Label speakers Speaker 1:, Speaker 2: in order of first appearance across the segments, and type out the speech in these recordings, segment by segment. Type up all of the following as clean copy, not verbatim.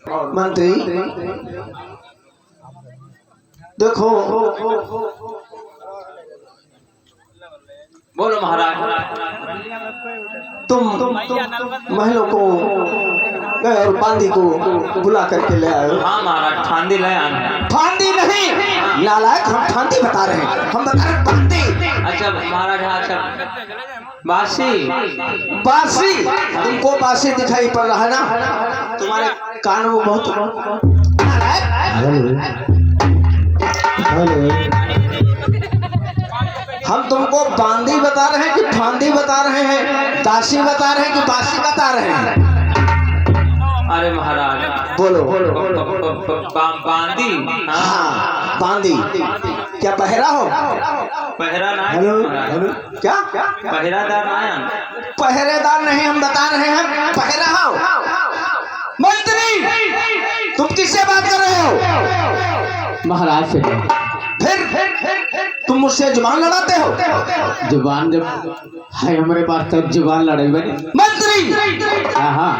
Speaker 1: मंत्री देखो,
Speaker 2: बोलो महाराज।
Speaker 1: तुम महलों को और बांदी को बुला करके ले आए।
Speaker 2: हाँ महाराज, फांदी ले आए।
Speaker 1: फांदी नहीं नालायक, हम फांदी बता रहे हैं, हम बता रहे हैं बांदी।
Speaker 2: अच्छा महाराज, हाँ अच्छा, बासी
Speaker 1: बासी तुमको बासी दिखाई पड़ रहा है ना, तुम्हारे कान में बहुत हम तुमको बांदी बता रहे हैं कि फांदी बता रहे हैं, दासी बता रहे हैं कि बासी बता रहे हैं?
Speaker 2: अरे महाराज
Speaker 1: बोलो।
Speaker 2: बांदी।
Speaker 1: हाँ बांदी। क्या पहरा हो?
Speaker 2: पहरा ना,
Speaker 1: क्या
Speaker 2: पहरादार आया।
Speaker 1: पहरेदार नहीं, हम बता रहे हैं पहरा हो। मंत्री तुम किससे बात कर रहे हो?
Speaker 3: महाराज से।
Speaker 1: फिर तुम मुझसे जुबान लड़ाते हो?
Speaker 3: जुबान जब है हमारे पास तब जुबान लड़ाई बनी।
Speaker 1: मंत्री
Speaker 3: हाँ हाँ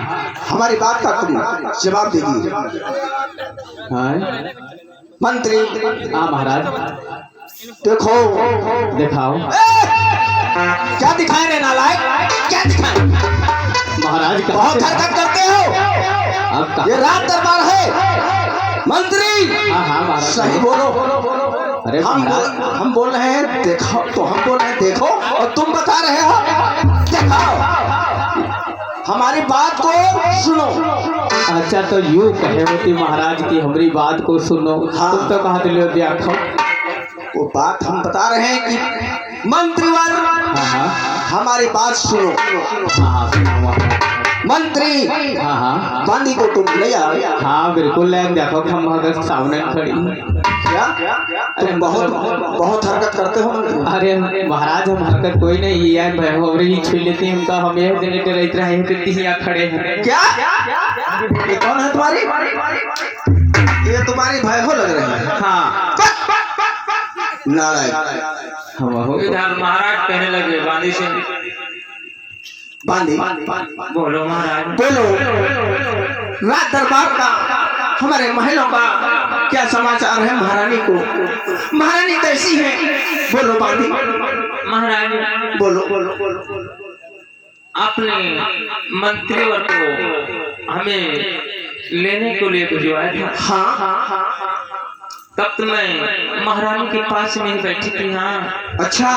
Speaker 1: हमारी बात का तुम जवाब दीजिए।
Speaker 3: हाँ
Speaker 1: मंत्री
Speaker 3: हाँ महाराज,
Speaker 1: देखो
Speaker 3: दिखाओ।
Speaker 1: क्या दिखाए रे नालायक, क्या दिखाए?
Speaker 3: महाराज
Speaker 1: बहुत हरकत करते हो।
Speaker 3: अब
Speaker 1: ये रात दरबार है मंत्री।
Speaker 3: हाँ हाँ महाराज
Speaker 1: सही बोलो।
Speaker 3: अरे
Speaker 1: हम बोल रहे हैं देखो, तो हम बोल रहे हैं देखो, और तुम बता रहे हो दिखाओ। हमारी बात को सुनो।
Speaker 3: अच्छा तो यूँ कहे होती महाराज की हमारी बात को सुनो।
Speaker 1: हाँ।
Speaker 3: तुम तो कहा दिलो देखो।
Speaker 1: वो बात हम बता रहे हैं कि मंत्रीवर
Speaker 3: हाँ हाँ
Speaker 1: हमारी बात सुनो।
Speaker 3: हाँ हाँ सुनो।
Speaker 1: मंत्री
Speaker 3: हाँ हाँ
Speaker 1: बांदी को तुम ले आओ।
Speaker 3: हाँ बिल्कुल ले देखो, हम अगर सामने खड़ी।
Speaker 1: क्या तुम बहुत हरकत करते हो मंत्री?
Speaker 3: अरे महाराज हम हरकत कोई नहीं है, भैया ही छू लेती है उनका, हम यह देने रहते रहे कितनी यहाँ खड़े हैं।
Speaker 1: क्या ये कौन है तुम्हारी? ये तुम्हारी भाई हो लग रही है।
Speaker 3: हाँ
Speaker 1: नारायण
Speaker 3: हम हो
Speaker 2: इधर महाराज कहने लगे बांदी से।
Speaker 1: बांदी
Speaker 2: बोलो महाराज।
Speaker 1: बोलो। रात दरबार का, हमारे महलों का क्या समाचार है? महारानी को, महारानी कैसी है? बोलो बांदी।
Speaker 2: महाराज
Speaker 1: बोलो बोलो बोलो।
Speaker 2: आपने मंत्रीवर को हमें लेने के लिए भिजवाया था।
Speaker 1: हाँ
Speaker 2: तब तो मैं महारानी के पास में ही बैठी थी। हाँ
Speaker 1: अच्छा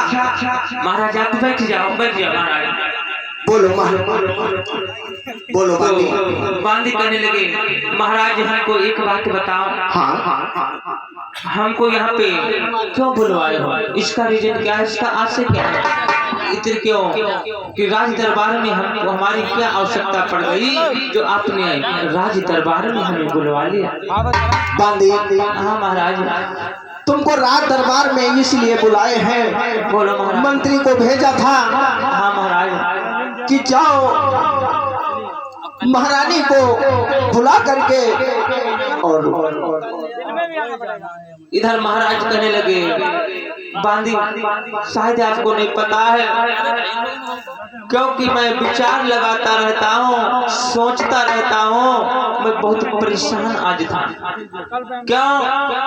Speaker 2: महाराज आप बैठ जाओ महाराज।
Speaker 1: बोलो बोलो बांदी।
Speaker 2: तो बांदी कहने लगे महाराज हमको एक बात बताओ।
Speaker 1: हाँ
Speaker 2: हमको यहाँ पे क्यों बुलवाए हो? इसका रीजन क्या है? इसका आशय क्या है? इतने क्यों कि राज दरबार में हमको हमारी क्या आवश्यकता पड़ गई जो आपने राज दरबार में हमें बुलवा लिया?
Speaker 1: बांदी
Speaker 2: हाँ महाराज।
Speaker 1: तुमको राज दरबार में इसलिए बुलाए हैं।
Speaker 2: बोलो महाराज।
Speaker 1: मंत्री को भेजा था
Speaker 2: हाँ महाराज
Speaker 1: कि जाओ महारानी को बुला करके और
Speaker 2: इधर महाराज कहने लगे बांदी शायद आपको नहीं पता है, क्योंकि मैं विचार लगाता रहता हूँ, सोचता रहता हूँ। मैं बहुत परेशान आज था। क्यों?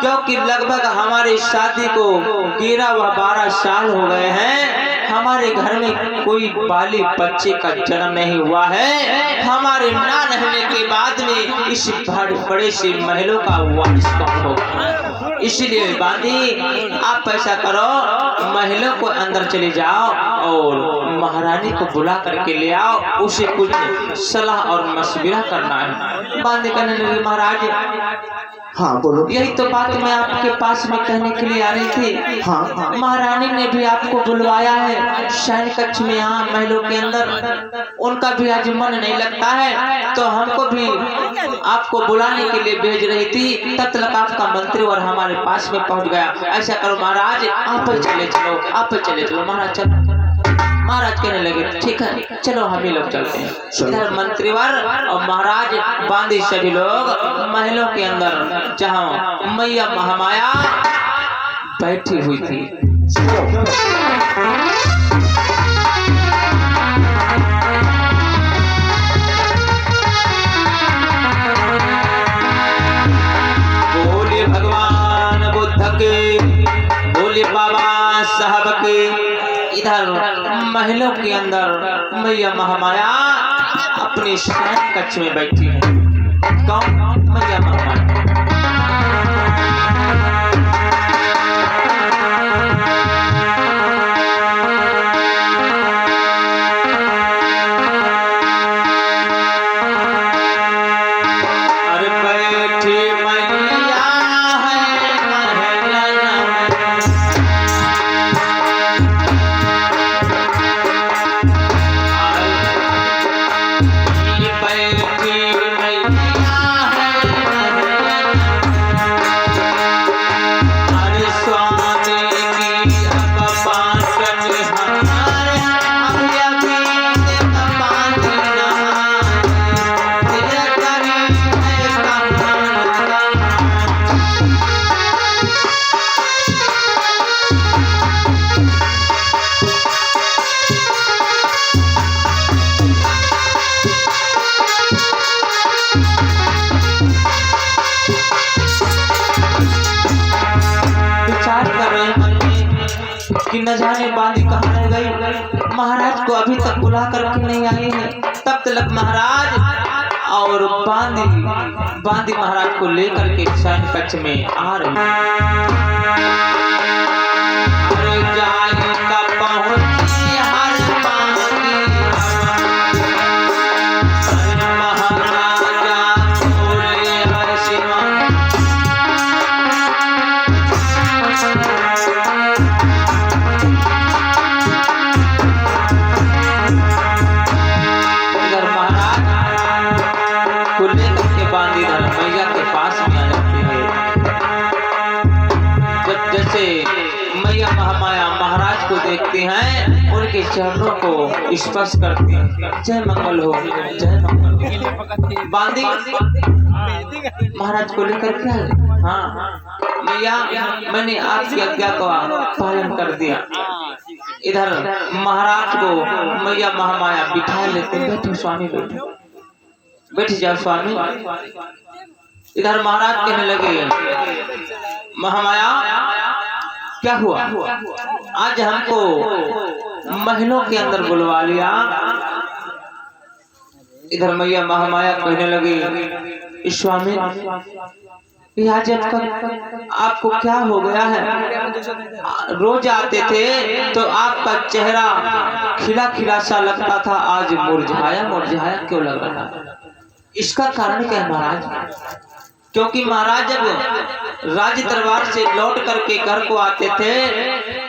Speaker 2: क्योंकि लगभग हमारी शादी को 13 व 12 साल हो गए हैं। हमारे घर में कोई बाली बच्चे का जन्म नहीं हुआ है। हमारे ना रहने के बाद में इस बड़े से महलों का वारिस कौन होगा? इसलिए बांदी आप ऐसा करो, महलों को अंदर चले जाओ और महारानी को बुला करके ले आओ, उसे कुछ सलाह और मशविरा करना है। बांदी कहने लगी महाराज
Speaker 1: हाँ बोलो।
Speaker 2: यही तो बात मैं आपके पास में कहने के लिए आ रही थी।
Speaker 1: हाँ
Speaker 2: महारानी ने भी आपको बुलवाया है शयन कक्ष में, यहाँ महलों के अंदर। उनका भी आज मन नहीं लगता है, तो हमको भी आपको बुलाने के लिए भेज रही थी। तब तक आपका मंत्री और हमारे पास में पहुंच गया। ऐसा करो महाराज आप चले चलो, आप चले चलो महाराज। चलो महाराज कहने लगे ठीक है चलो हम ही लोग चलते हैं। इधर मंत्रीवर और महाराज बांदी सभी लोग महलों के अंदर जहाँ मैया महामाया बैठी हुई थी। महलों के अंदर मैया महामाया अपने शयन कक्ष में बैठी है। कौन? मैया महामाया। कि न जाने बांदी कहाँ रह गई, महाराज को अभी तक बुला करके नहीं आई है। तब तक महाराज और बांदी महाराज को लेकर के शयन कक्ष में आ रही मैया के पास में आ जाती है। जब जैसे मैया महामाया महाराज को देखते हैं, उनके चरणों को स्पर्श करते हैं। जय मंगल हो, जय मंगल। बांदी महाराज को लेकर के आए। हाँ मैया, मैंने आपकी आज्ञा का पालन कर दिया। इधर महाराज को मैया महामाया बिठा लेते। बैठो स्वामी, बैठो, बैठ जाओ स्वामी। इधर महाराज कहने लगे, महामाया क्या हुआ, आज हमको महलों के अंदर बुलवा लिया। इधर मैया महामाया कहने लगी, स्वामी आज आपको क्या हो गया है? रोज आते थे तो आपका चेहरा खिला खिला सा लगता था, आज मुरझाया मुरझाया क्यों लग रहा है? इसका कारण क्या है महाराज? क्योंकि महाराज जब राज दरबार से लौट करके घर को आते थे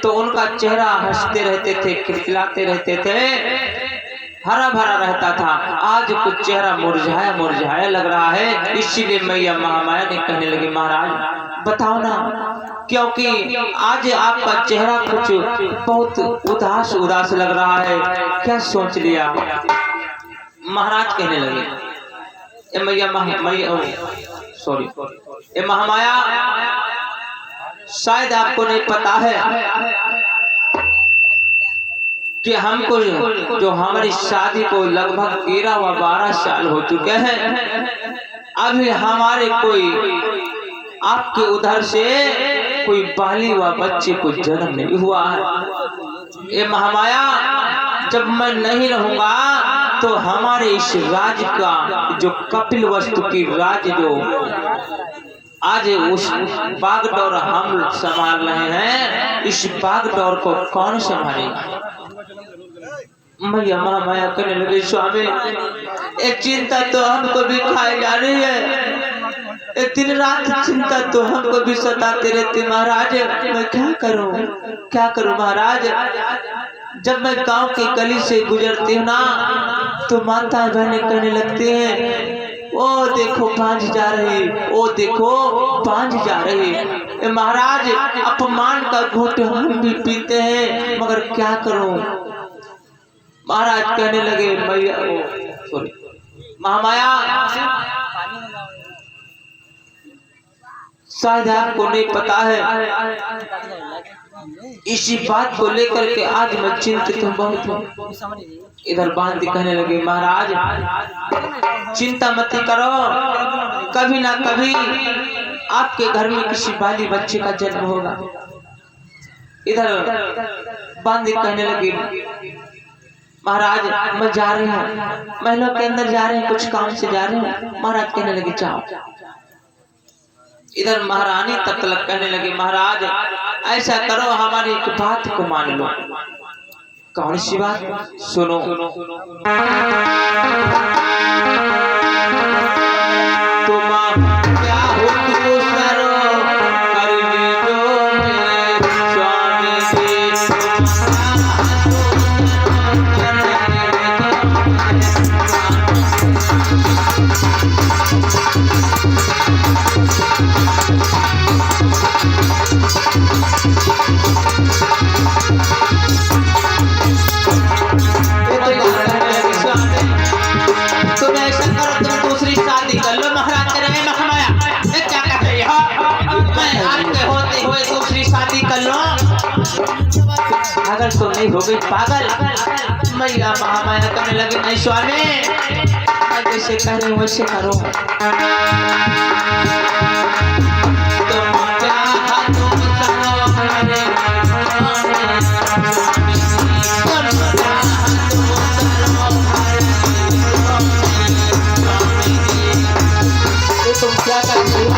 Speaker 2: तो उनका चेहरा हंसते रहते थे, खिलखिलाते रहते थे, हरा भरा रहता था। आज कुछ चेहरा मुरझाया मुरझाया लग रहा है। इसीलिए मैया महामाया ने कहने लगी, महाराज बताओ ना, क्योंकि आज आपका चेहरा कुछ बहुत उदास उदास लग रहा है, क्या सोच लिया? महाराज कहने लगे, महामाया शायद आपको नहीं पता है कि हमको जो हमारी शादी को लगभग 13 व 12 साल हो चुके हैं, अभी हमारे कोई आपके उधर से कोई बाली व बच्चे को जन्म नहीं हुआ है। ये महामाया, जब मैं नहीं रहूंगा तो हमारे इस राज का जो कपिल वस्तु की राज जो आज उस बागडोर हम संभाल रहे हैं, इस बागडोर को कौन संभालेगा? मैया महामाया कहने लगे, स्वामी एक चिंता तो हमको भी खाई जा रही है, एक दिन रात चिंता तो हमको भी सताते रहती। महाराज मैं क्या करूं महाराज? जब मैं गांव के गली से गुजरती हूँ ना तो माता बहनें कहने लगती हैं, ओ देखो बांझ जा रही, ओ देखो बांझ जा रही। महाराज अपमान का घूंट हम भी पीते हैं, मगर क्या करूं? महाराज कहने लगे, मैया सॉरी महामाया, शायद आपको नहीं पता है, इसी बात को लेकर के आज मैं चिंतित हूँ बहुत हूँ। इधर बांदी कहने लगे, महाराज चिंता मत करो, कभी ना कभी आपके घर में किसी बाली बच्चे का जन्म होगा। इधर बांदी कहने लगी, महाराज मैं जा रही हूँ, महलों के अंदर जा रहे हैं, कुछ काम से जा रहे हैं। महाराज कहने लगे जाओ। इधर महारानी तब तक कहने लगी महाराज ऐसा करो हमारी एक बात को मान लो। कौन सी बात? सुनो। तुम क्या हो दूसरो कर लीजो मेरे स्वामी तुम ऐसा करो, तुम दूसरी शादी कर लो। महाराज कह रहे महामाया क्या कह रही हो? मैं आपके होते हुए दूसरी शादी कर लो। अगर तुम नहीं हो गई पागल। मैया महामाया कहने लगी नहीं स्वामी, मैं जैसे कह रही हूँ वैसे करो। तुम चाहो तुम करो मेरे तुम क्या करते हो?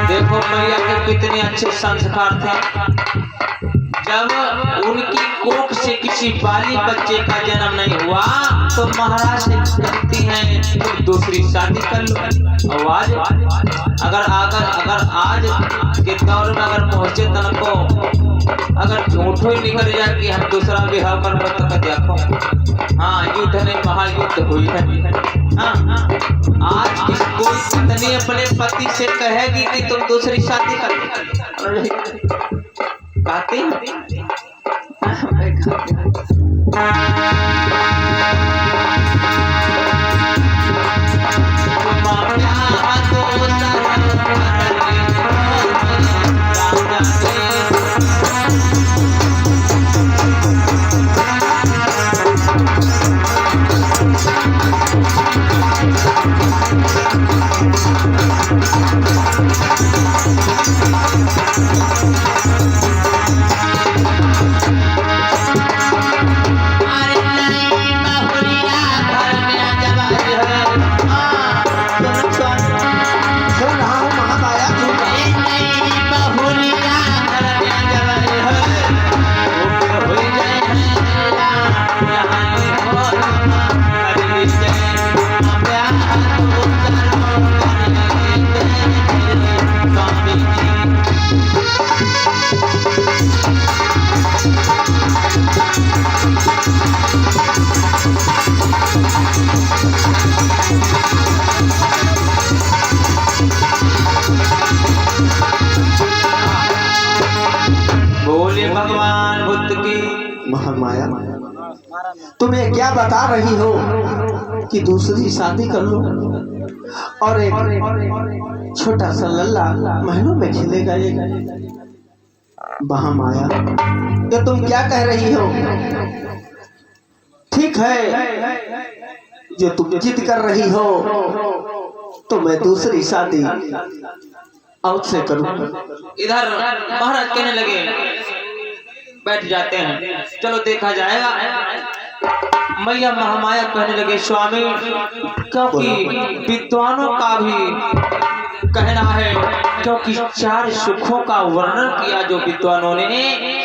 Speaker 2: देखो मैया के कितने अच्छे संस्कार थे। जब उनकी कोख से किसी बाली बच्चे का जन्म नहीं हुआ तो महाराज से कहती हैं तुम दूसरी शादी कर लो। और अगर आज के दौर में अगर पहुंचे तन को अगर झूठो ही निकल जाए कि हम दूसरा विवाह कर तो देखो हाँ युद्ध नहीं महायुद्ध हुई है। हाँ आज इसको पत्नी अपने पति से कहेगी कि तुम दूसरी शादी कर कहती बोले भगवान बुद्ध की।
Speaker 1: महामाया तुम्हें क्या बता रही हो कि दूसरी शादी कर लो और एक छोटा सा लल्ला महलों में खेलेगा। महामाया तो तुम क्या कह रही हो? ठीक है जो तुम जिद कर रही हो तो मैं दूसरी शादी और से करूं।
Speaker 2: इधर महाराज कहने लगे बैठ जाते हैं, चलो देखा जाएगा। मैया महामाया कहने लगे स्वामी क्योंकि विद्वानों का भी कहना है, क्योंकि 4 सुखों का वर्णन किया जो विद्वानों ने।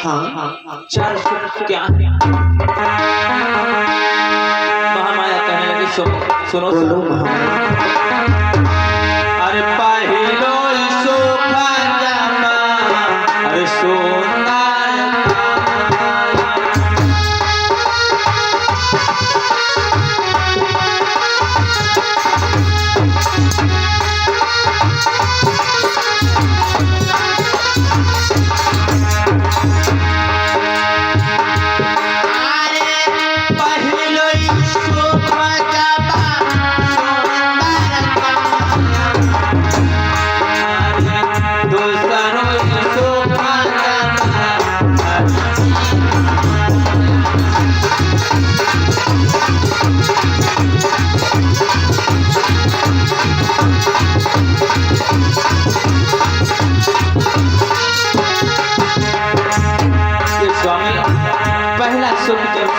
Speaker 1: हाँ
Speaker 2: 4 सुख क्या है? सुनो
Speaker 1: बोलो
Speaker 2: सुनो।
Speaker 1: महाराज।
Speaker 2: अरे पहिलो सोखा जामा अरे सुंदर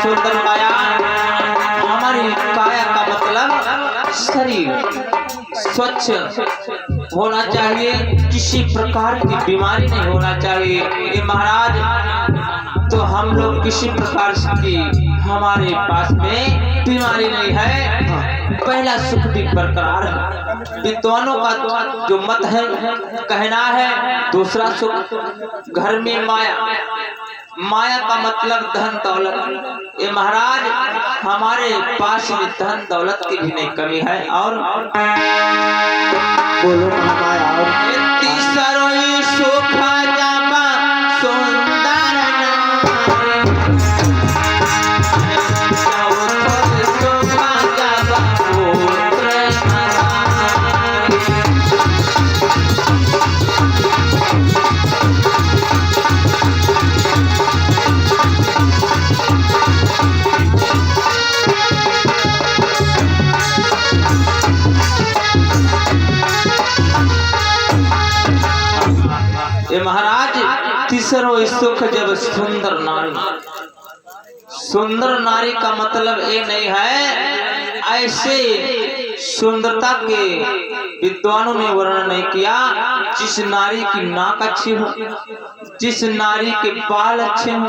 Speaker 2: सुंदर काया, हमारी काया का मतलब शरीर स्वच्छ होना चाहिए, किसी प्रकार की बीमारी नहीं होना चाहिए। ये महाराज तो हम लोग किसी प्रकार की हमारे पास में बीमारी नहीं है। पहला सुख भी बरकरार है। विद्वानों का जो मत है कहना है दूसरा सुख घर में माया, माया का मतलब धन दौलत। ये महाराज हमारे पास में धन दौलत की भी नहीं कमी है। और
Speaker 1: बोलो महामाया। और
Speaker 2: तीसरो सुख जामा सुंदर महाराज तीसरो सुख जब सुंदर नारी। सुंदर नारी का मतलब ये नहीं है ऐसे सुंदरता के विद्वानों ने वर्णन नहीं किया जिस नारी की नाक अच्छी हो, जिस नारी के बाल अच्छे हो,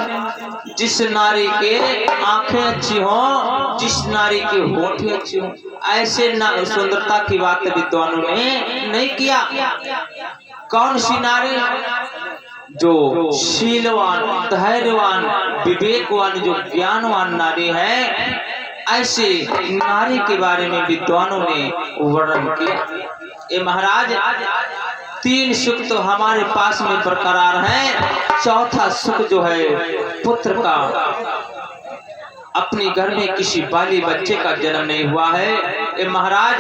Speaker 2: जिस नारी के आंखें अच्छी हो, जिस नारी के होठ अच्छे हो, ऐसे सुंदरता की बात विद्वानों ने नहीं किया। कौन सी नारी? जो शीलवान, धैर्यवान, विवेकवान, जो ज्ञानवान नारी है, ऐसे नारी के बारे में विद्वानों ने वर्णन किया। ये महाराज तीन सुख तो हमारे पास में बरकरार है। चौथा सुख जो है पुत्र का, अपने घर में किसी बाली बच्चे का जन्म नहीं हुआ है। ये महाराज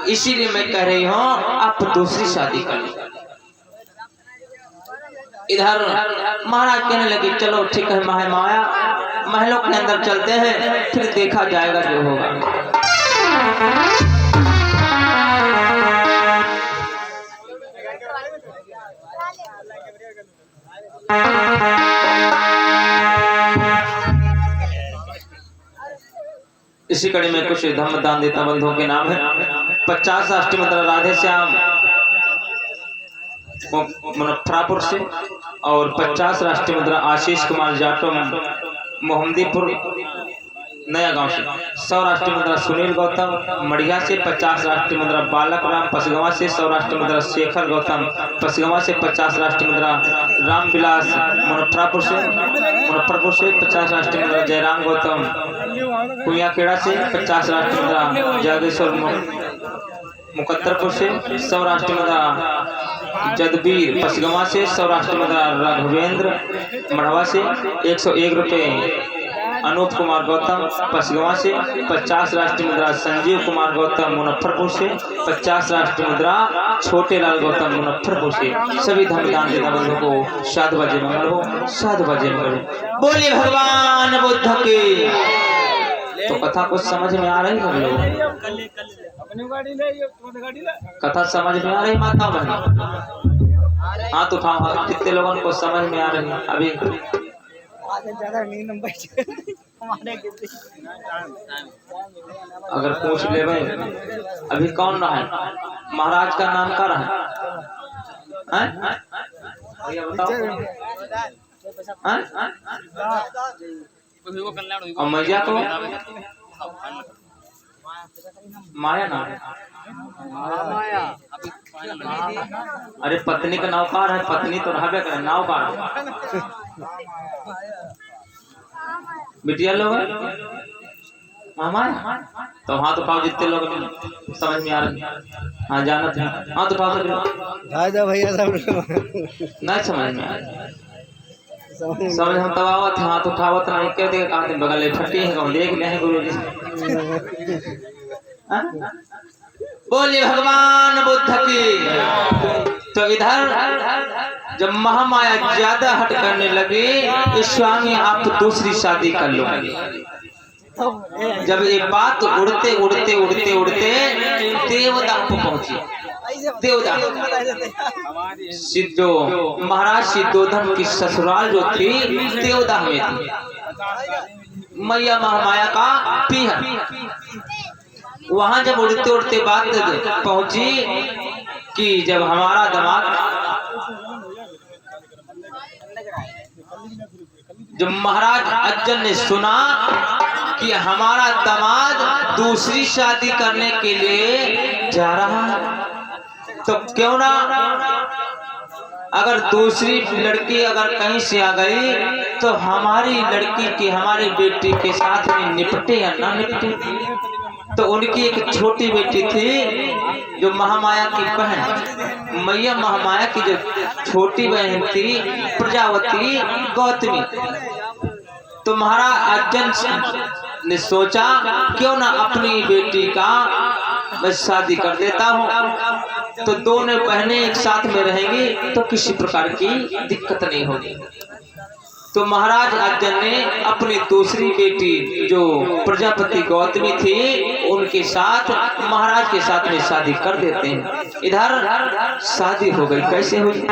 Speaker 2: इसीलिए मैं कह रही हूँ आप दूसरी शादी कर लो। इधर महाराज कहने लगे चलो ठीक है माया महलों के अंदर चलते हैं, फिर देखा जाएगा जो होगा। इसी कड़ी में कुछ धर्म दान देता बंधुओं के नाम है। 50 राष्ट्रीय मुद्रा राधे श्याम मुनफ्फरापुर से, और 50 राष्ट्रीय मुद्रा आशीष कुमार जाटो मोहम्मदीपुर नया गांव से, 100 राष्ट्रीय मुद्रा सुनील गौतम मड़िया से, 50 राष्ट्रीय मुद्रा बालक राम पसगवा से, 100 राष्ट्रीय मुद्रा शेखर गौतम पसगवा से, 50 राष्ट्रीय मुद्रा राम विलास मुनफ्फरापुर से, 50 राष्ट्रीय मुद्रा जयराम गौतम कुया खेड़ा से, 50 राष्ट्रीय मुद्रा जागेश्वर मुकद्दरपुर से, 100 राष्ट्रीय मुद्रा जदबीर पसगवा से, 100 राष्ट्रीय मुद्रा राघवेंद्र मढ़वा से, 101 रुपये अनूप कुमार गौतम पसगवा से, 50 राष्ट्रीय मुद्रा संजीव कुमार गौतम मुनफ्फरपुर से, 50 राष्ट्रीय मुद्रा छोटे लाल गौतम मुनफ्फरपुर से। सभी धर्मदान देता बंधुओं को साधु बजे मंगल हो, साधु बजे मंगल हो। बोलिए भगवान बुद्ध की। तो कथा कुछ समझ में आ रही है लोग? कथा समझ में आ रही माता बहन? हाथ उठाओ, कितने लोगों को समझ में आ रही है? अभी अगर पूछ ले भाई अभी कौन रहा है? महाराज का नाम क्या रहा है? भैया बताओ। और मैया को माया नाम। अरे पत्नी का नाव कार है, पत्नी तो रहबे करे, नाव कार बिटिया लोग मामा तो हाथ उठाओ जितने लोग समझ में आ रहे। हाँ जानत है, हाथ उठाओ सब
Speaker 4: भैया सब
Speaker 2: नहीं समझ में आ रहा। समझ हम तबावत हाथ उठावत नहीं कह दे कहा बगल फटी है कौन देख ले गुरु जी। बोलिए भगवान बुद्ध की। तो इधर जब महामाया ज्यादा हट करने लगी, स्वामी आप दूसरी शादी कर लो। जब ये बात उड़ते उड़ते उड़ते उड़ते देवदाह को पहुंची। देवदाह सिद्धो महाराज सिद्धोधन की ससुराल जो थी देवदाह में थी, मैया महामाया का पीहर। वहां जब उड़ते उड़ते बात पहुंची कि जब हमारा दामाद, जब महाराज अज्जन ने सुना कि हमारा दामाद दूसरी शादी करने के लिए जा रहा है, तो क्यों ना अगर दूसरी लड़की अगर कहीं से आ गई तो हमारी लड़की की हमारी बेटी के साथ में निपटे या ना निपटे। तो उनकी एक छोटी बेटी थी जो महामाया की बहन, मैया महामाया की जो छोटी बहन थी प्रजावती गौतमी। तो महाराज अज्जन ने सोचा क्यों ना अपनी बेटी का मैं शादी कर देता हूँ, तो दोनों बहनें एक साथ में रहेंगी तो किसी प्रकार की दिक्कत नहीं होगी। तो महाराज अज्जन ने अपनी दूसरी बेटी जो प्रजापति गौतमी थी उनके साथ महाराज के साथ में शादी कर देते हैं। इधर शादी हो गई। कैसे हुई?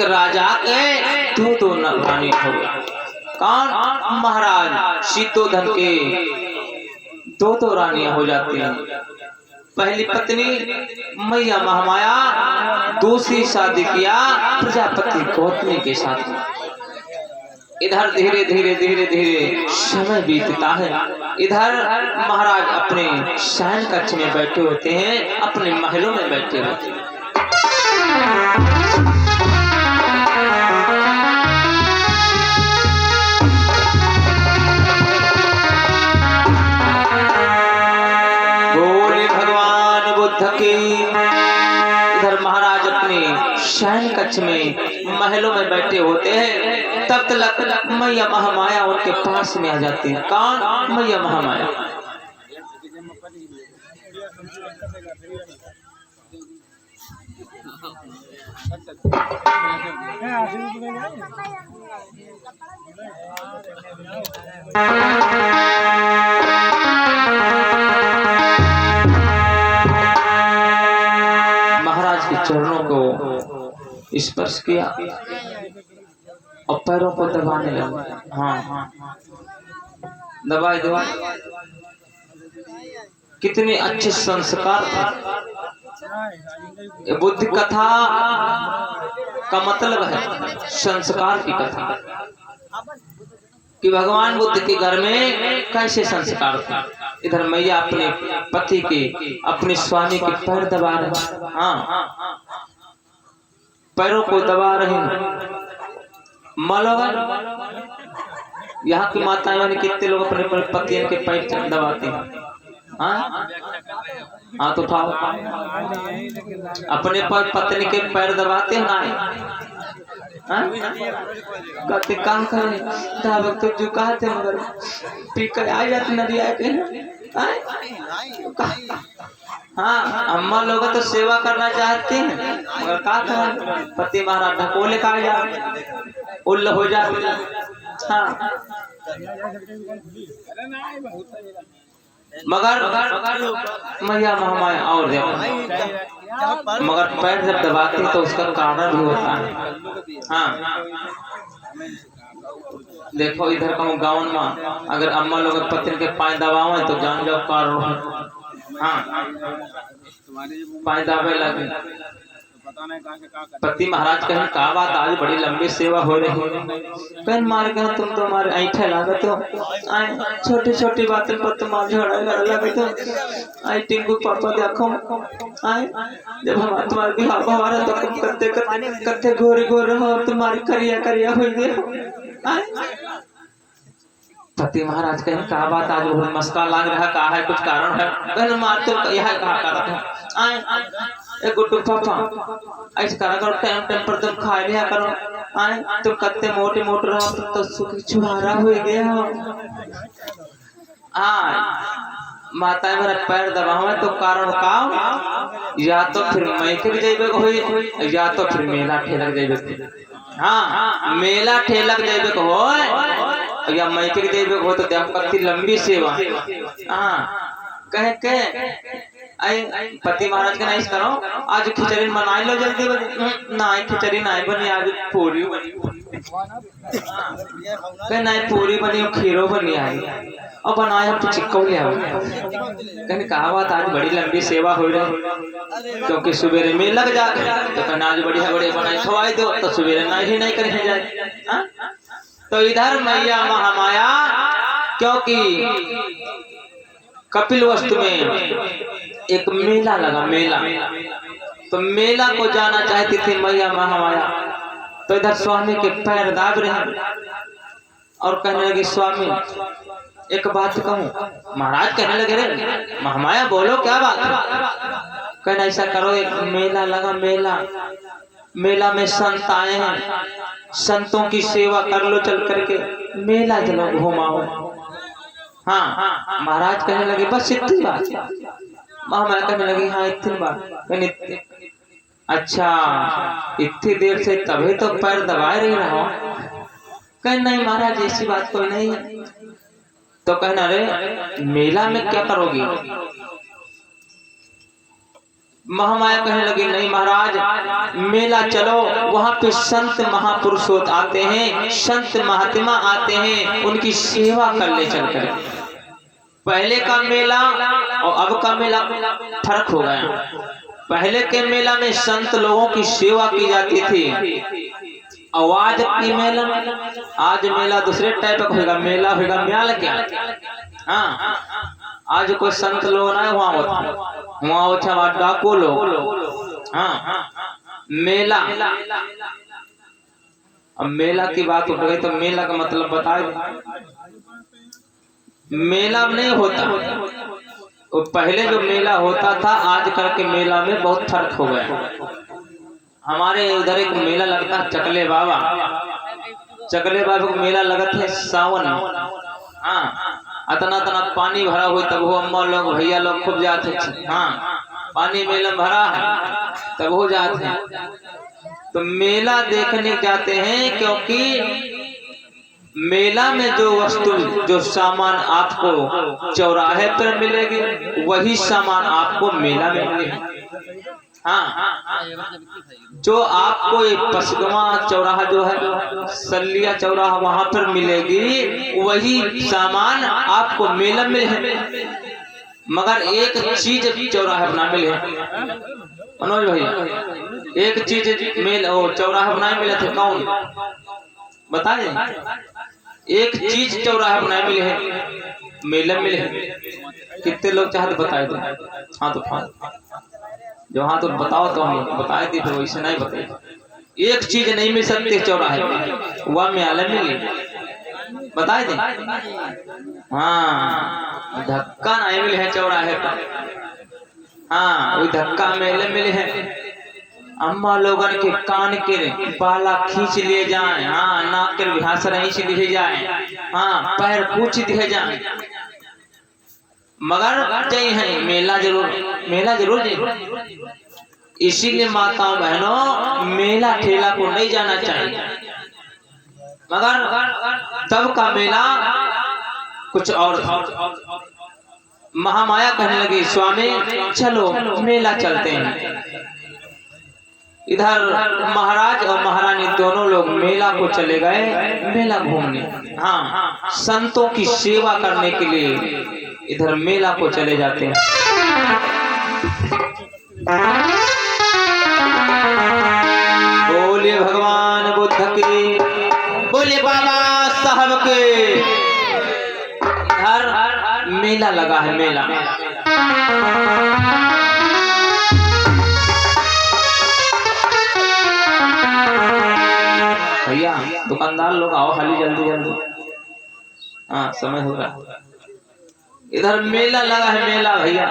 Speaker 2: राजा के दो रानी हो गया। कौन? महाराज सिद्धोधन के दो रानियां हो जाती हैं। पहली पत्नी मैया महामाया, दूसरी शादी किया प्रजापति गौतमी के साथ। इधर धीरे धीरे धीरे धीरे समय बीतता है। इधर महाराज अपने शयन कक्ष में बैठे होते हैं, अपने महलों में बैठे होते हैं। इधर महाराज अपने शयन कक्ष में महलों में बैठे होते हैं, तब तक मैया महामाया उनके पास में आ जाती है। कौन? मैया महामाया। चरणों को स्पर्श किया और पैरों को दबाने लगा। हाँ दबाए दबाए। कितने अच्छे संस्कार थे। बुद्ध कथा का मतलब है संस्कार की कथा, कि भगवान बुद्ध के घर में कैसे संस्कार था। इधर मैया अपने पति के, अपने स्वामी के पैर दबा रहे। हाँ पैरों को दबा रहे। मलवा यहाँ की माताएं मैंने कितने लोग अपने पतियों के पैर दबाते हैं। हाँ हाँ तो उठाओ, अपने पर पत्नी के पैर दबाते हैं ना? कहते काम करे दावत तो झुकाते मगर पी कर आ जाते नदिया के। हाँ अम्मा लोग तो सेवा करना चाहते हैं मगर क्या करें, पति महाराज ढकोले का जा उल्ल हो जाते। हाँ मगर मैया महामाया और देखो, मगर पैर जब दबाते तो उसका कारण भी होता है। हाँ देखो इधर कहूँ गाँव में अगर अम्मा लोग पत्नी के पाए दबाओ तो जान जाओ कारण। हाँ पाए दावे लगे। पति महाराज कहें का बात आज बड़ी लंबी सेवा हो रही है, कहीं मार कहें तुम तो हमारे ऐठे लागत हो, छोटी छोटी बातें पर तुम्हारे झगड़ा लगे तो आई टिंकू पापा देखो आए जब हमारे तुम्हारे बिहार हमारा तो तुम करते गोरे गोरे हो तुम्हारी करिया करिया हो गया। पति महाराज कहें का बात आज बहुत मस्का लाग रहा, का है कुछ कारण है? कहने मार तो यह कहा करता आए एक गुड्डू पापा ऐसे करा करो, टाइम टाइम पर तुम खा लिया करो, आए तुम कत्ते मोटे मोटे रहो तो सुखी छुहारा हो गया हो। माता मेरा पैर दबावे तो कारण का या तो फिर मैके जेबे हो या तो फिर मेला ठेलक जेबे। हाँ मेला ठेलक जेबे को हो या मैके जेबे हो तो देख कत्ती लंबी सेवा। हाँ कहे के पति महाराज के नहीं करो आज खिचड़ी बनाई लो जल्दी ना, खिचड़ी नहीं बनी आज पूरी बनी। नहीं पूरी बनी और खीरो बनी आई और बनाए हम तो चिक्को ले आओ। कहने कहा बात आज बड़ी लंबी सेवा हो रही क्योंकि सवेरे में लग जाते तो कहना आज बढ़िया बढ़िया बनाई खवाई दो तो सवेरे नहीं नहीं करने जाए। तो इधर मैया महामाया क्योंकि कपिल वस्तु में एक मेला लगा, मेला तो मेला को जाना चाहती थी मैया महामाया। तो इधर स्वामी के पैर दाब रहे और कहने लगी स्वामी एक बात कहूँ। महाराज कहने लगे रे महामाया बोलो क्या बात है? कहना ऐसा करो एक मेला लगा, मेला में संत आए हैं, संतों की सेवा कर लो चल करके, मेला चलो घुमाओ। हाँ महाराज कहने लगे बस इतनी बात? महामाया कहने लगी हाँ इतनी बात। अच्छा इतनी देर से तभी तो पैर दबाए रही रहो? कह नहीं महाराज ऐसी बात कोई नहीं है। तो कहना रे मेला में क्या करोगी? महामाया कहने लगी नहीं महाराज मेला चलो, वहां पे संत महापुरुष आते हैं, संत महात्मा आते हैं, उनकी सेवा कर ले चल कर। पहले का मेला और अब का मेला फर्क हो गया। पहले के मेला में संत लोगों की सेवा की जाती थी, आवाज की मेला आज मेला दूसरे टाइप का होगा, मेला होगा म्याल क्या। हाँ आज कोई संत लोग ना वहाँ होता, वहाँ होता डाकू लोग। हाँ मेला, अब मेला की बात उठ गई तो मेला का मतलब बताए। मेला नहीं होता, वो पहले जो मेला होता था आजकल के मेला में बहुत फर्क हो गया। हमारे उधर एक मेला लगता है चकले बाबा, चकले बाबा को मेला लगता है सावन। हाँ अतना तना पानी भरा हुआ तब वो अम्मा लोग भैया लोग खूब जाते। हाँ पानी मेला भरा है तब हो जाते हैं। तो मेला देखने जाते हैं क्योंकि मेला में जो वस्तु जो सामान आपको चौराहे पर मिलेगी वही सामान आपको मेला में मिलेगी। हाँ जो आपको पसगवा चौराहा जो है सलिया चौराहा वहां पर मिलेगी वही सामान आपको मेला में है, मगर एक चीज चौराहे पर ना मिले। मनोज भाई एक चीज मेल चौराहे पर ना मिले थे, कौन बताए? एक चीज चौराहे पर ना मिले है, मेला मिले है। कितने लोग चाहते बताए थे? हाँ तो जो हाँ तो बताओ तो हम बताए थे, फिर वैसे नहीं बताए। एक चीज नहीं मिल सकती चौराहे में, वह मेला मिली। बताए दे। हाँ धक्का नहीं मिले है चौराहे पर। हाँ वो धक्का मिले है। अम्मा लोगन के कान के बाला खींच लिए जाए। हाँ नाक के बिहास नहीं से दिखे जाए। हाँ पैर पूछ दिखे जाए। मगर जय है मेला जरूर जय। इसीलिए माताओं बहनों मेला ठेला को नहीं जाना चाहिए। मगर तब का मेला कुछ और था। महामाया कहने लगी स्वामी चलो मेला चलते हैं। इधर महाराज और महारानी दोनों लोग मेला को चले गए मेला घूमने। हाँ संतों की सेवा करने के लिए इधर मेला को चले जाते हैं। बोलिए भगवान बुद्ध की, बोलिए बाबा साहब के। इधर मेला लगा है मेला। भैया दुकानदार लोग आओ खाली जल्दी जल्दी। हाँ समय हो रहा। इधर मेला लगा है मेला भैया।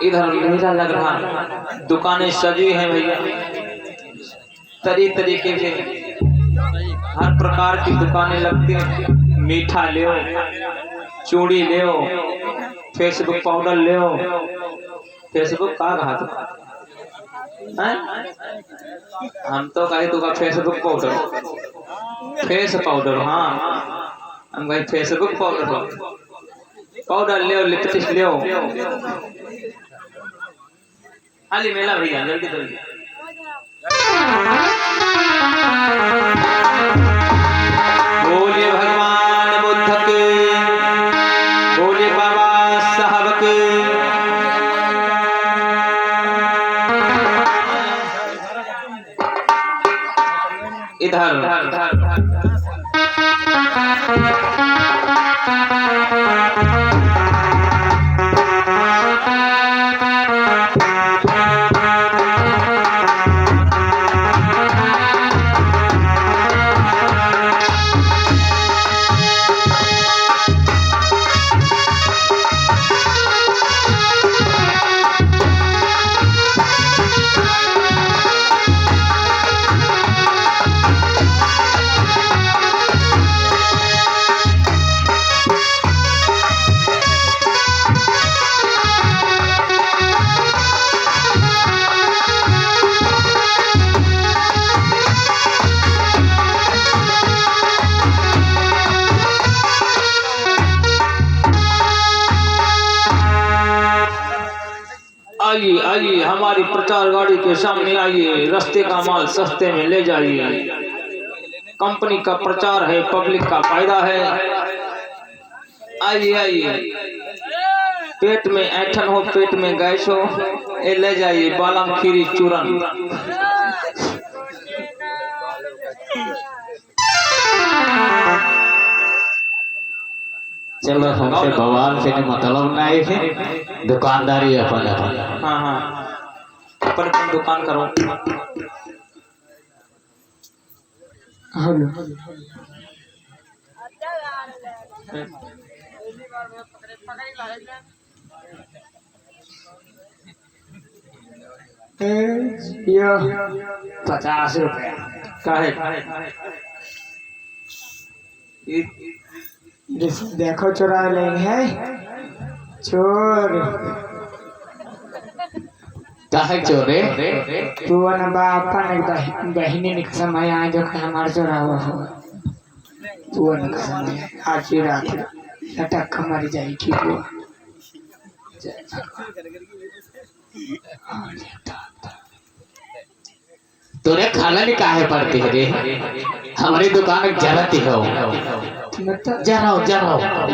Speaker 2: इधर मेला लग रहा है। दुकानें सजी हैं भैया तरीके से। हर प्रकार की दुकानें लगती हैं। मीठा ले, चूड़ी ले, फेसबुक पाउडर ले। फेसबुक कहाँ कहा था? हम तो कहे तो फेसबुक पाउडर, फेस पाउडर। हाँ हम कहे फेसबुक पाउडर ले, लिपस्टिक ले। खाली मेला भैया जल्दी जल्दी। बोलिए भगवान बुद्ध के, बोलिए बाबा साहब के। इधर आइए आइए हमारी प्रचार गाड़ी के सामने आइए। रास्ते का माल सस्ते में ले जाइए। कंपनी का प्रचार है, पब्लिक का फायदा है। आइए आइए। पेट में ऐठन हो, पेट में गैस हो, ये ले जाइए बालम खीरी चूरन।
Speaker 3: चलो हमसे भगवान से मतलब नहीं है। दुकानदारी अपन।
Speaker 2: हाँ हाँ अपन दुकान करो।
Speaker 1: यो 50 रुपया
Speaker 2: का है?
Speaker 1: देखो चुरा लेंगे है चोर।
Speaker 3: काहे चोरे?
Speaker 1: तू न बापन बहिनी ने समय आ जो हमारे चोरा हुआ हो। तू न समय आज ही रात लटक मर जाए। ठीक हो
Speaker 3: तोरे खाना नहीं काहे पड़ती है रे? हमारी दुकान जरती हो।
Speaker 1: मतलब
Speaker 3: जराओ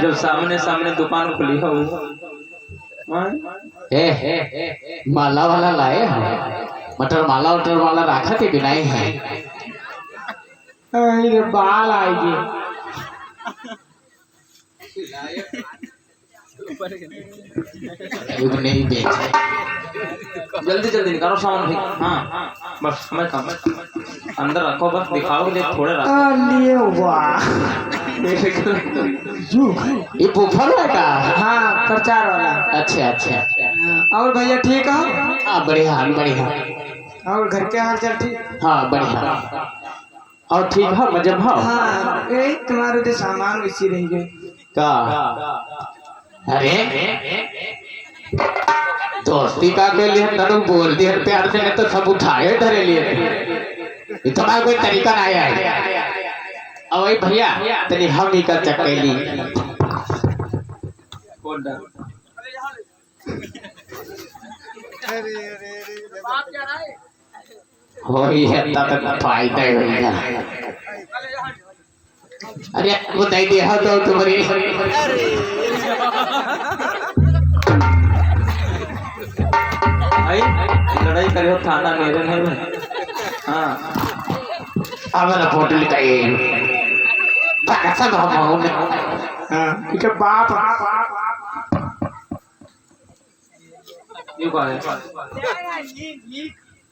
Speaker 2: जब सामने सामने दुकान खुली हो।
Speaker 3: माला वाला लाए हैं, मटर माला रखा के बिना ही है।
Speaker 1: अरे बाल आएगी।
Speaker 3: नहीं बेच
Speaker 2: जल्दी जल्दी निकालो सामान भी। हाँ बस समय कम, अंदर रखो, बस दिखाओ ले थोड़े रखो।
Speaker 1: लिए वाह
Speaker 3: ये बुफर है का?
Speaker 1: हाँ प्रचार वाला।
Speaker 3: अच्छा अच्छा।
Speaker 1: और भैया ठीक हो?
Speaker 3: हाँ बढ़िया बढ़िया।
Speaker 1: और घर के हाल चाल ठीक?
Speaker 3: हाँ बढ़िया। और ठीक है मजब है?
Speaker 1: हाँ तुम्हारे तो सामान वैसी रह गए
Speaker 3: का? अरे दोस्ती का के लिए तनु बोल दिया प्यार से, नहीं तो सब उठाए धरे लिए। इतना कोई तरीका नहीं है। अब वही भैया तेरी हम ही का चकेली हो ही है तब फायदा ही होगा। अरे वो दे दिया तो तुम्हारी
Speaker 2: आई लड़ाई करे हो थाना मेरे नहीं में। हाँ
Speaker 3: हमारा फोटो लिखाइए सब हम
Speaker 1: हाँ ठीक है बाप
Speaker 2: ये कौन है?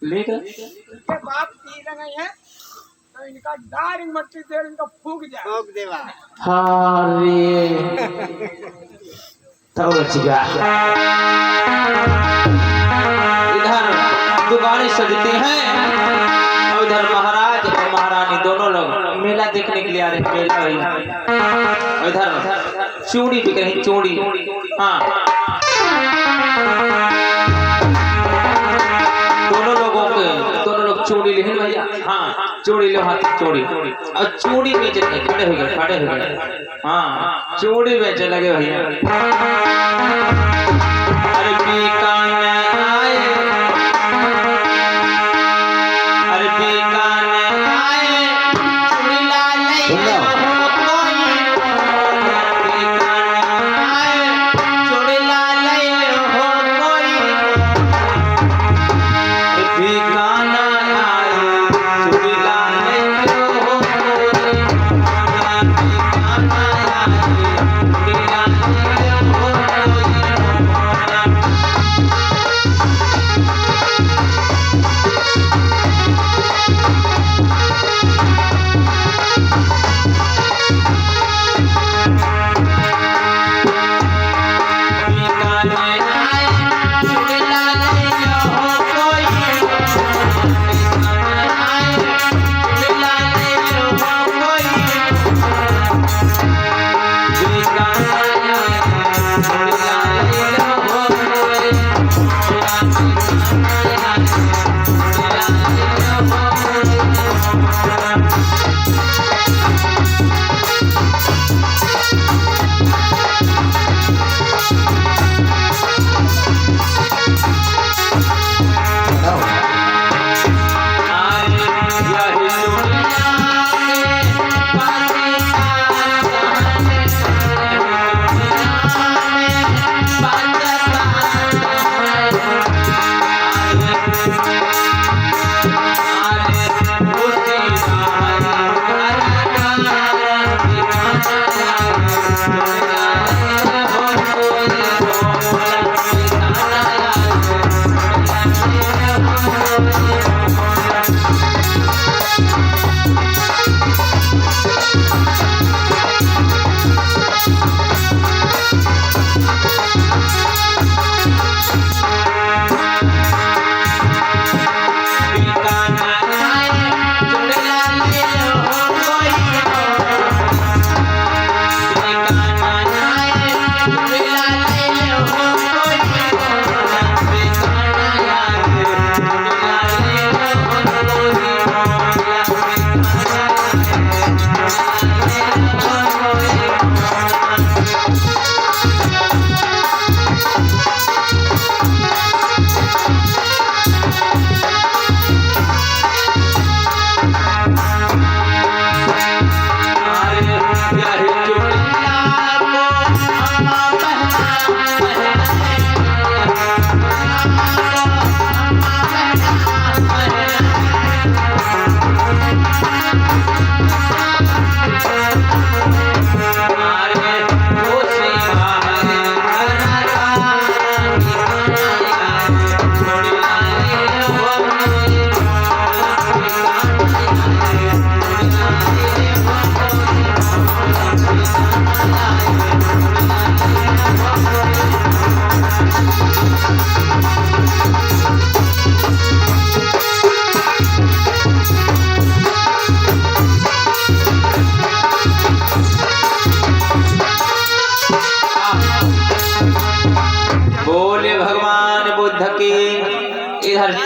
Speaker 2: लीक है?
Speaker 1: बाप है तो इनका दारिंग मट्टी देर इनका फूक जाए फूक देवा।
Speaker 3: अरे तब बचेगा।
Speaker 2: इधर दुकानें सजती हैं और इधर महाराज और महारानी दोनों लोग मेला देखने के लिए आ रहे हैं। मेला वही और इधर चूड़ी बिक रही, चूड़ी। हाँ दोनों लोग चूड़ी ले भैया। हाँ चूड़ी लो, हाथ चूड़ी और चूड़ी बेच रहे, खड़े हो गए। हाँ चूड़ी बेचे लगे भैया। अरे बीकाने आए, अरे बीकाने आए, चूड़ी ला ले हो कोई। बीकाने आए, चूड़ी ला ले हो कोई। बीकाना आए, चूड़ी ला ले हो कोई। बीकाना आए, चूड़ी ला ले हो कोई।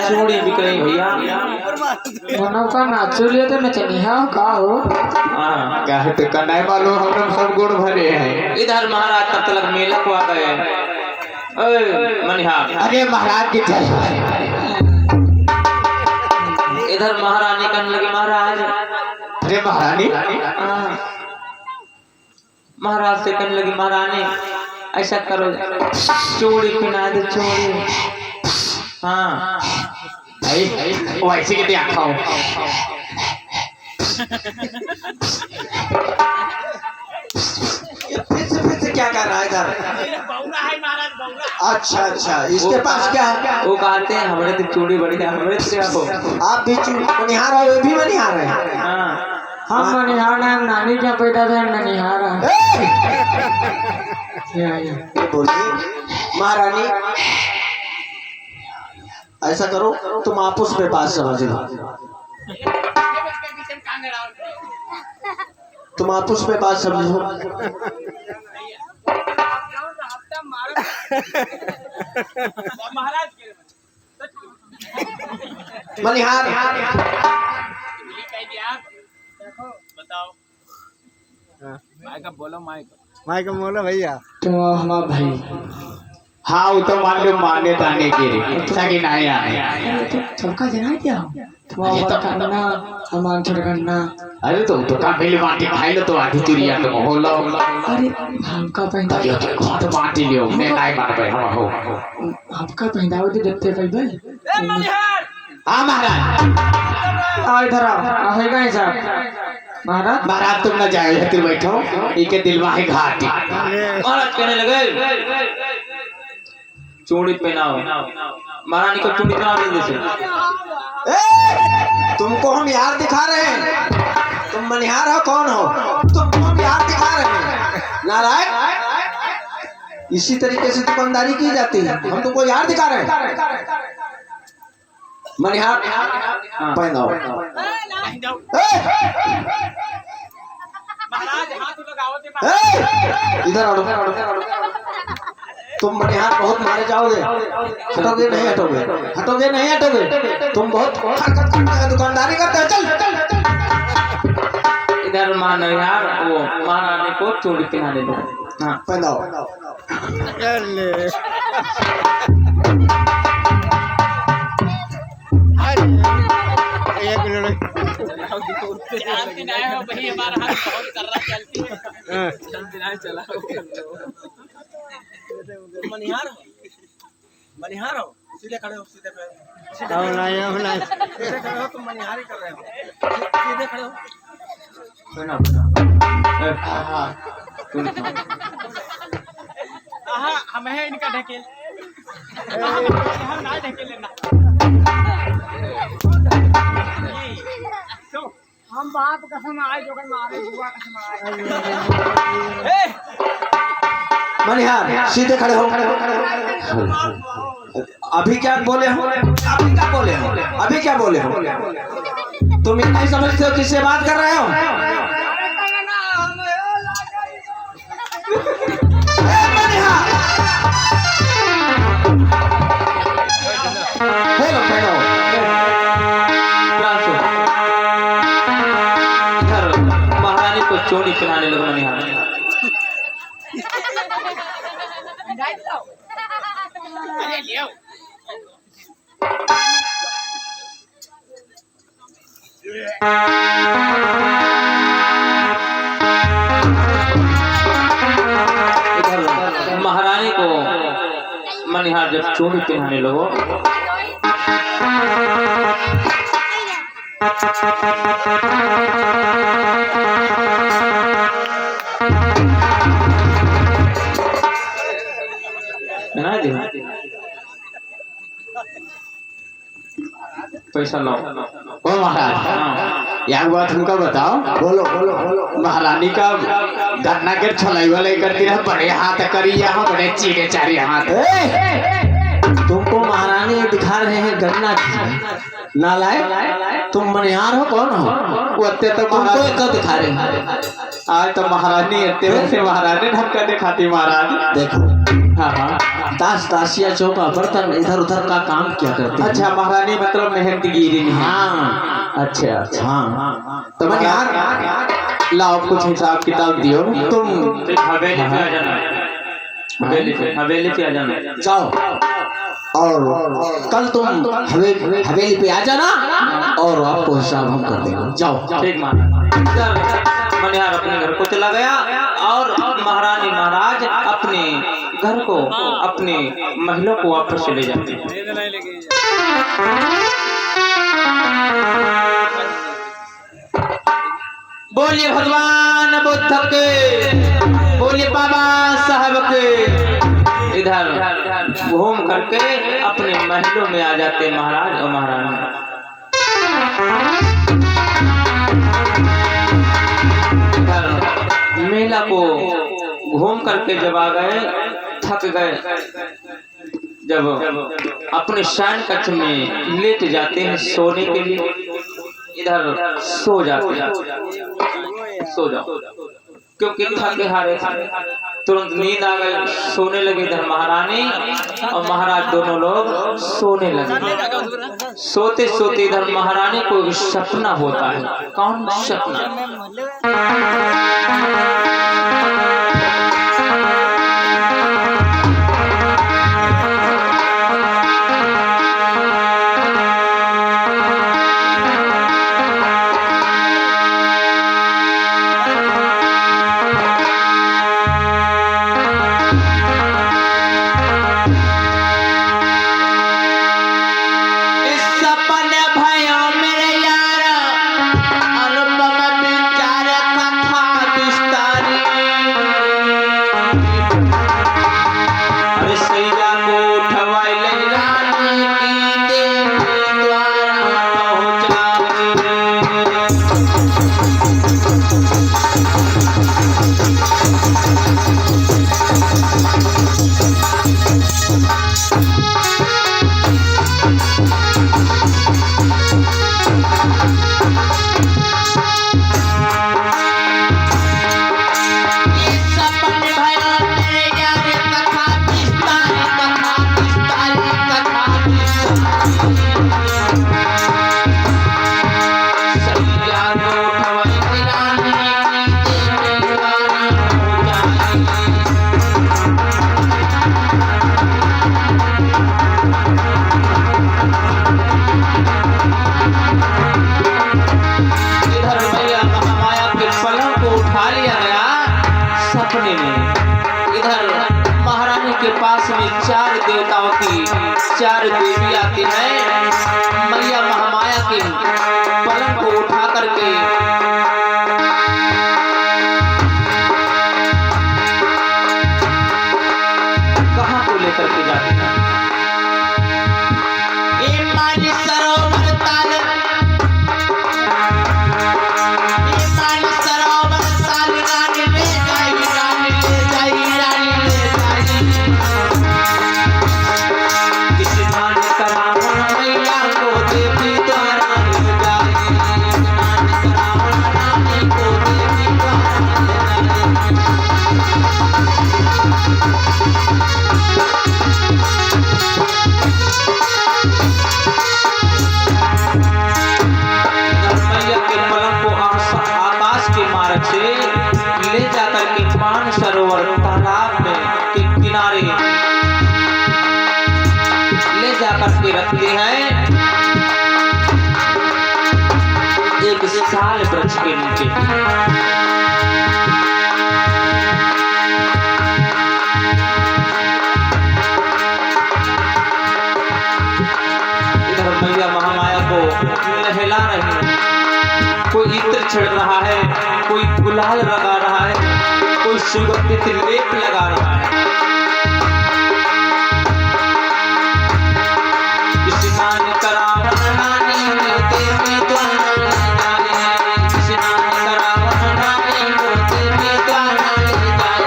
Speaker 2: चूड़ी बिक रही भैया।
Speaker 4: मनो का नाचो लिए तो नचनिया का हो।
Speaker 2: हाँ
Speaker 3: क्या है तो कनाई मालूम हम लोग सब गुड़ भरे हैं।
Speaker 2: इधर महाराज तब तक मेला को आ गए। ओए मनिहार,
Speaker 3: अरे महाराज की जय।
Speaker 2: इधर महारानी कहने लगी महाराज।
Speaker 3: अरे महारानी,
Speaker 2: हाँ। महाराज से कहने लगी महारानी ऐसा करो चूड़ी पहना दे चूड़ी। हाँ
Speaker 3: वैसे के दिया खाओ।
Speaker 1: फिर से क्या कर रहा है इधर? अच्छा अच्छा, इसके पास क्या है?
Speaker 2: वो कहते हैं हमारे तो चूड़ी बढ़िया हमारे तो
Speaker 1: आप भी मनिहार हो, वे भी मनिहार है।
Speaker 2: हाँ
Speaker 4: हम मनिहार हैं, नानी क्या पैदा थे ननिहार हैं।
Speaker 1: ये बोलिए महारानी, ऐसा करो तुम आपस में बात समझ लो। तुम आपस में बात समझो। मनिहार
Speaker 5: माइक बोलो भैया।
Speaker 4: तो हमारा भाई
Speaker 3: हाँ वो तो मान लो माने ताने के रे सगी नहीं आए।
Speaker 4: सबका जना क्या तुम्हारा करना हमारा छोड़ करना।
Speaker 3: अरे तो का पहले बाटी खाई लो तो आधी तुरिया तो हो लो।
Speaker 4: अरे हमका पहना
Speaker 3: तब यो तो बहुत बाटी लियो मैं नहीं मान पाए हम हो।
Speaker 4: हमका पहनावा तो देखते भाई भाई।
Speaker 3: हाँ महाराज,
Speaker 4: आओ इधर आओ होएगा हिसाब। महाराज
Speaker 3: महाराज तुम न जाओ इधर बैठो, इके दिलवा है घाटी।
Speaker 2: महाराज कहने लगे चूड़ी पहनाओ। महारानी को चूड़ी पहनाओ जल्दी से।
Speaker 1: तुमको हम यार दिखा रहे हैं, तुम मनिहार हो कौन हो? तुमको हम यार दिखा रहे हैं नारायण। इसी तरीके से दुकानदारी की जाती है। हम तुमको यार दिखा रहे हैं। मनिहार पहनाओ। इधर आओ। तुम मनिहार बहुत मारे जाओगे। हटोगे नहीं हटोगे? हटोगे नहीं हटोगे? तुम बहुत दुकानदारी करते हो। चल
Speaker 2: इधर मनिहार वो महारानी को चूड़ी पहनाने दो। हाँ
Speaker 1: पहनाओ। मनिहार हो, सीधे खड़े हो, सीधे खड़े हो। सीधे खड़े हो, तुम मनिहार ही कर रहे हो। सीधे खड़े हो।
Speaker 5: हमें इनका ढकेल हम ना ढकेल लेना। हम बाप कसम आए जो मारे बुआ कसम आए।
Speaker 1: मनिहार सीधे खड़े हो। अभी क्या बोले हो? अभी क्या बोले हो? अभी क्या बोले हो? तुम ये नहीं समझते हो किससे बात कर रहे हो? मनिहार बोलो पहनो।
Speaker 2: इधर महारानी को चूड़ी पहनाने लगा मनिहार। महारानी को मनिहार जब चूड़ी पहनाने लगो पैसा लो।
Speaker 3: ओ महाराज एक बात हमको बताओ।
Speaker 1: बोलो बोलो बोलो।
Speaker 3: महारानी का गन्ना के छलाई वाले करती रहे बड़े हाथ करी यहाँ बड़े चीरे चारी हाथ।
Speaker 1: तुमको महारानी दिखा रहे हैं गन्ना की नालायक। तुम मनिहार हो कौन हो?
Speaker 3: वो अत्ते तो
Speaker 1: तुमको
Speaker 3: महाराज
Speaker 1: कब दिखा रहे हैं?
Speaker 3: आज तो महारानी अत्ते से महारानी ढक्का दिखाती। महाराज
Speaker 1: देखो
Speaker 3: हाँ हाँ।
Speaker 1: दास दासिया चौका बर्तन इधर उधर का काम किया करते हैं।
Speaker 3: अच्छा महारानी मतलब मेहनतगिरी नहीं है।
Speaker 1: हाँ
Speaker 3: अच्छा अच्छा।
Speaker 1: हाँ
Speaker 3: तो यार लाओ कुछ हिसाब किताब दियो तुम।
Speaker 2: हवेली पे आ जाना, हवेली पे आ जाना।
Speaker 1: जाओ और कल तुम हवेली पे आ जाना और आपको हिसाब हम कर देंगे। जाओ।
Speaker 2: ठीक मनिहार अपने घर को चला गया और महारानी महाराज अपने घर को अपने महलों को वापस चले जाते हैं। बोलिए भगवान बुद्ध के, बोलिए बाबा साहब के। इधर घूम करके अपने महलों में आ जाते महाराज और महारानी। मेला को घूम करके जब आ गए, थक गए, जब अपने शयन कक्ष में लेट जाते हैं सोने के लिए, इधर सो जाते, सो जाओ क्योंकि थके हारे तुरंत नींद आ गई, सोने लगे। इधर महारानी और महाराज दोनों लोग सोने लगे। सोते सोते इधर महारानी को एक सपना होता है। कौन सपना? चार देवताओं की चार देवी आती है। मैया महामाया के पलंग को उठा करके कहाँ को लेकर के जाती है? ले जाकर के मानसरोवर तालाब में के किनारे ले जाकर के रखते हैं, एक साल वृक्ष के नीचे। इधर मैया महामाया को नहला रही है, कोई इत्र छिड़ रहा है, कोई गुलाल लगा रहा है, कोई सुगंधित लेप लगा रहा है। स्नान करावन नानी के देवी द्वारा ले जाए, स्नान करावन नानी को देवी द्वारा ले जाए।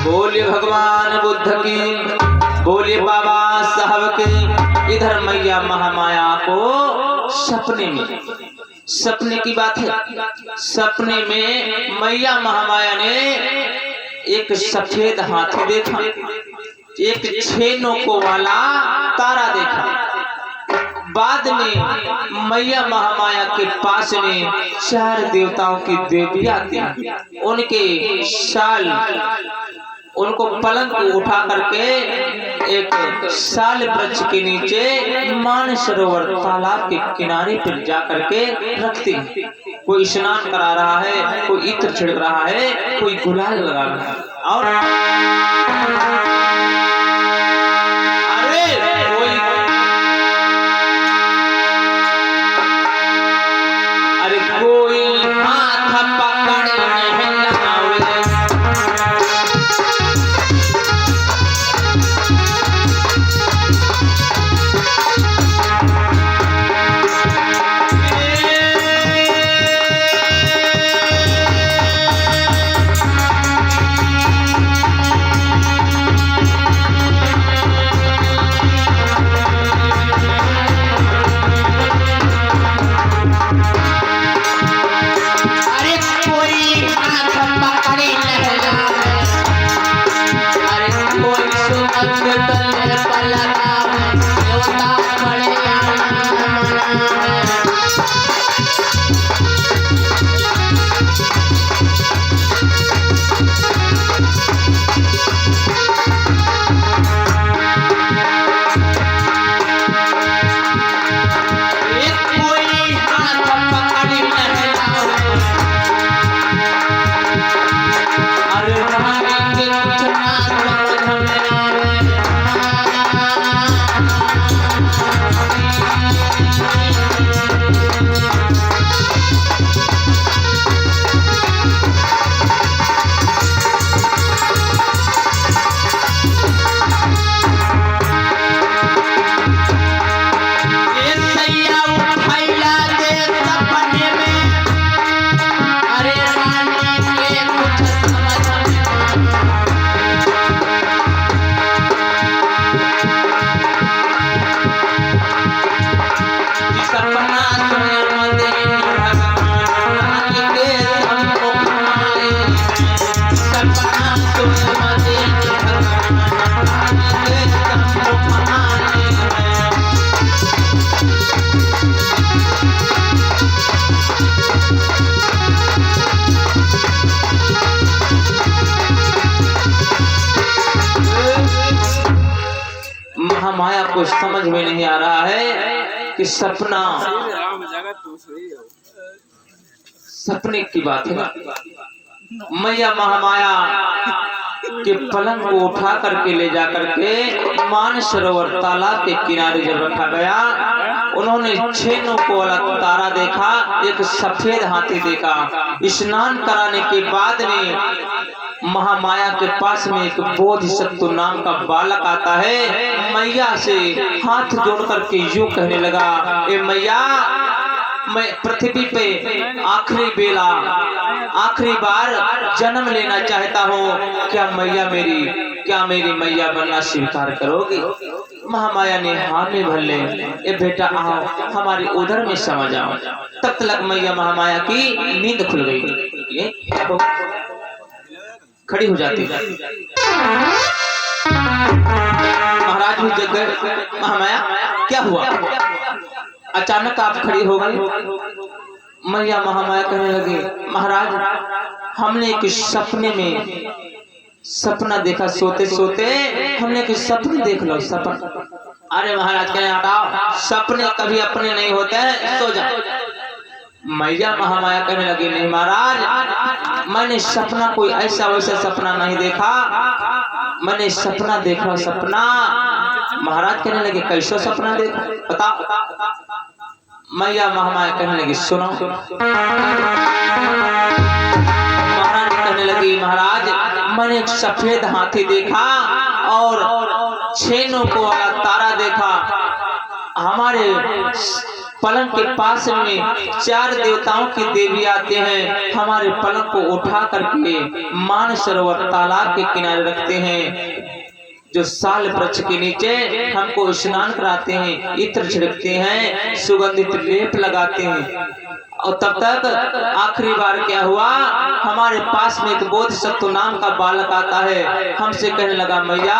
Speaker 2: बोलिए भगवान बुद्ध की, बोलिए बाबा साहब के। इधर मैया महामाया को सपने की बात है। सपने में मैया महामाया ने एक सफेद हाथी देखा, एक 6 नोकों वाला तारा देखा। बाद में मैया महामाया के पास में 4 देवताओं की देवी आती, उनके साल उनको पलंग को उठा करके एक साल वृक्ष के नीचे मानसरोवर तालाब के किनारे पर जा करके रखती। कोई स्नान करा रहा है, कोई इत्र छिड़क रहा है, कोई गुलाल लगा रहा है, और कोई हाथ पकड़ नहीं लगावे। महामाया को समझ में नहीं आ रहा है कि सपने की बात है। मैया महामाया के पलंग को उठा करके ले जा करके मानसरोवर तालाब के किनारे जब रखा गया, उन्होंने 6 नोकों वाला तारा देखा, एक सफेद हाथी देखा। स्नान कराने के बाद में महामाया के पास में एक बोधिसत्व नाम का बालक आता है। मैया से हाथ जोड़ करके यूं कहने लगा, ए मैया, मैं पृथ्वी पे आखिरी बार जन्म लेना चाहता हूँ, क्या मेरी मैया बनना स्वीकार करोगी? महामाया ने हाँ में भर ले, ए बेटा आओ हमारी उधर में समा जाओ। तब तक मैया महामाया की नींद खुल गई। ये खड़ी हो जाती। महाराज भी जग गए। महामाया क्या हुआ, अचानक आप खड़ी हो गई? मैया महामाया कहने लगी, महाराज हमने एक सपना देखा, सोते सोते हमने एक सपने देख लो। सपना? अरे महाराज कहे हटाओ, सपने कभी अपने नहीं होते हैं, सो जाओ। मैया महामाया कहने लगी, नहीं महाराज, मैंने सपना कोई ऐसा वैसा सपना नहीं देखा, मैंने सपना देखा। सपना? महाराज कहने लगे, कैसा सपना देखा, बताओ। मैया महामाया कहने लगी, सुनो। महाराज कहने लगी, महाराज मैंने एक सफेद हाथी देखा और 6 नोकों वाला तारा देखा। हमारे पलंग के पास में 4 देवताओं की देवी आते हैं, हमारे पलंग को उठा करके मानसरोवर तालाब के किनारे रखते हैं। जो साल वृक्ष के नीचे हमको स्नान कराते हैं, इत्र छिड़कते हैं, सुगंधित लेप लगाते हैं। और तब तक आखिरी बार क्या हुआ, हमारे पास में एक बोधिसत्व नाम का बालक आता है, हमसे कहने लगा मैया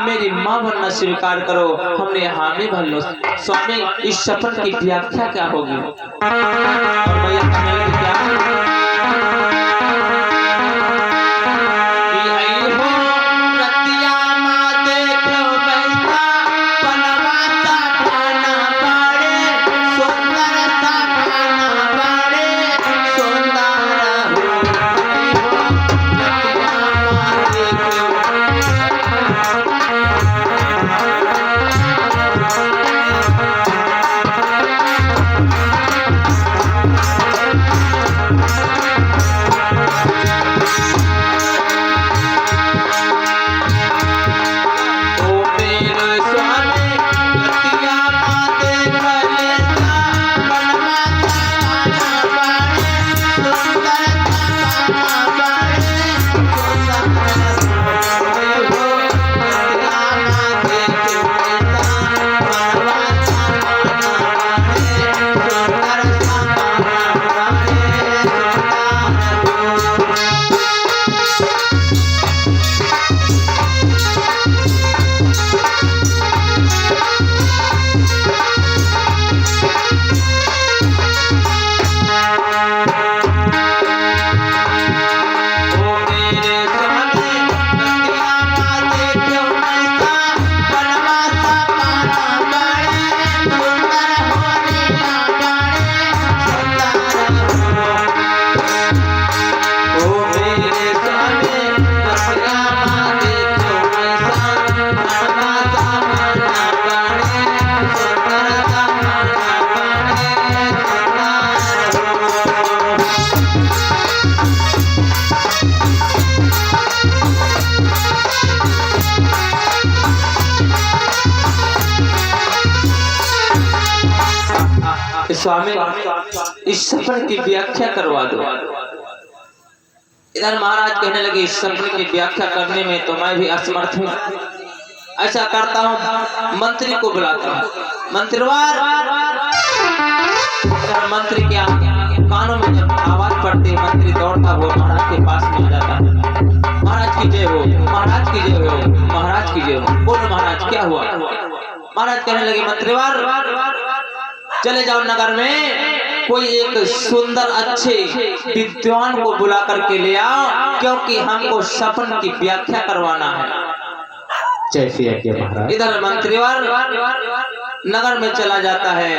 Speaker 2: मेरी माँ बनना स्वीकार करो। हमने हामी भर लो। स्वामी इस सपन की व्याख्या क्या होगी? और मैया कहने लगी क्या? स्वामी इस सपन की व्याख्या करवा दो। इधर महाराज कहने लगे इस सपन की व्याख्या करने में तो मैं भी असमर्थ हूँ। ऐसा करता हूँ, मंत्री को बुलाता हूँ। मंत्रीवार मंत्री क्या कानों में जब आवाज पड़ती है, मंत्री दौड़ता हुआ महाराज के पास में आ जाता है। महाराज की जय हो, महाराज की जय हो, महाराज की जय हो। बोलो महाराज क्या हुआ? महाराज कहने लगे मंत्रीवार चले जाओ नगर में कोई एक सुंदर अच्छे विद्वान को बुला करके ले आओ, क्योंकि हमको सपन की व्याख्या करवाना है।
Speaker 3: जैसे महाराज।
Speaker 2: इधर मंत्रीवार नगर में चला जाता है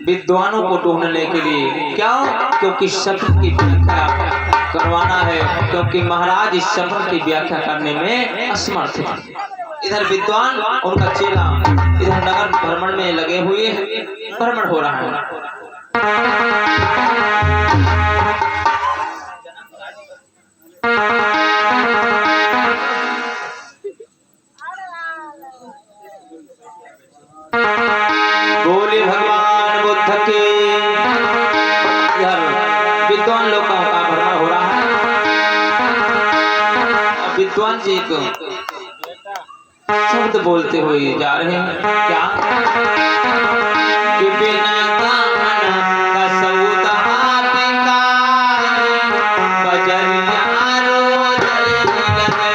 Speaker 2: विद्वानों को ढूंढने के लिए। क्यों? क्योंकि सपन की व्याख्या करवाना है, क्योंकि महाराज इस सपन की व्याख्या करने में असमर्थ है। इधर विद्वान उनका चेला इधर नगर भ्रमण में लगे हुए हैं, भ्रमण हो रहा है। बोले भगवान बुद्ध के। इधर विद्वान लोगों का भ्रमण हो रहा है। विद्वान जी को शब्द बोलते हुए जा रहे हैं। क्या? कि बिना कामना का सौदा बिकाए, बजरिया रोज लगे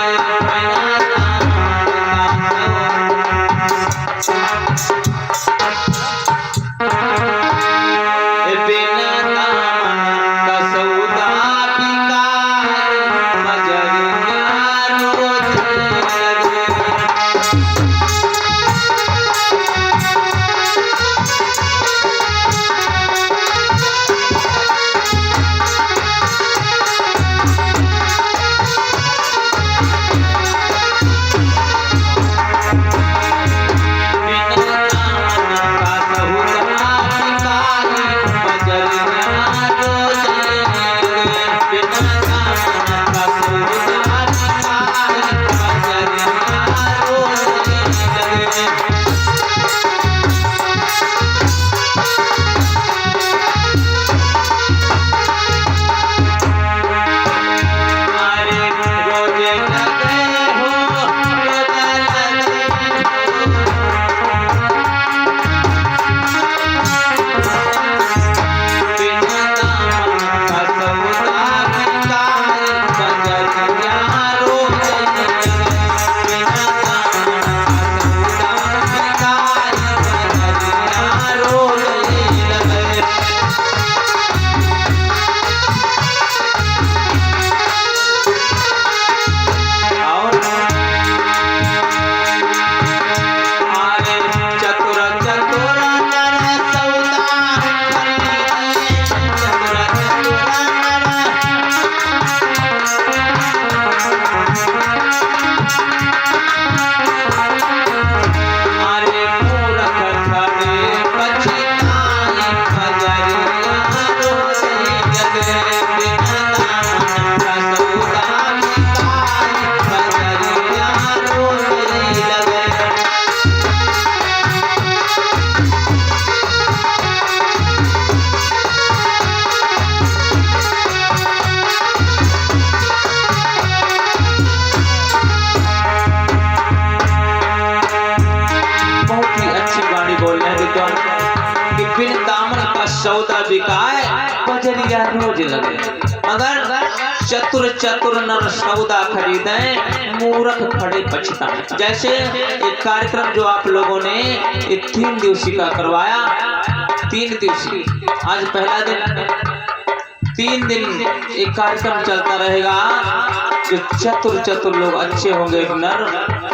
Speaker 2: बिना कामना का सौदा बिकाए, बजरिया रोज लगे। सौदा बिकाए बजरिया रोज लगे, मगर चतुर चतुर नर सौदा खरीदे मूर्ख खड़े पछताए। जैसे एक कार्यक्रम जो आप लोगों ने एक 3 दिवसीय का करवाया, 3 दिवसीय, आज पहला दिन, 3 दिन एक कार्यक्रम चलता रहेगा। जो चतुर चतुर लोग अच्छे होंगे नर,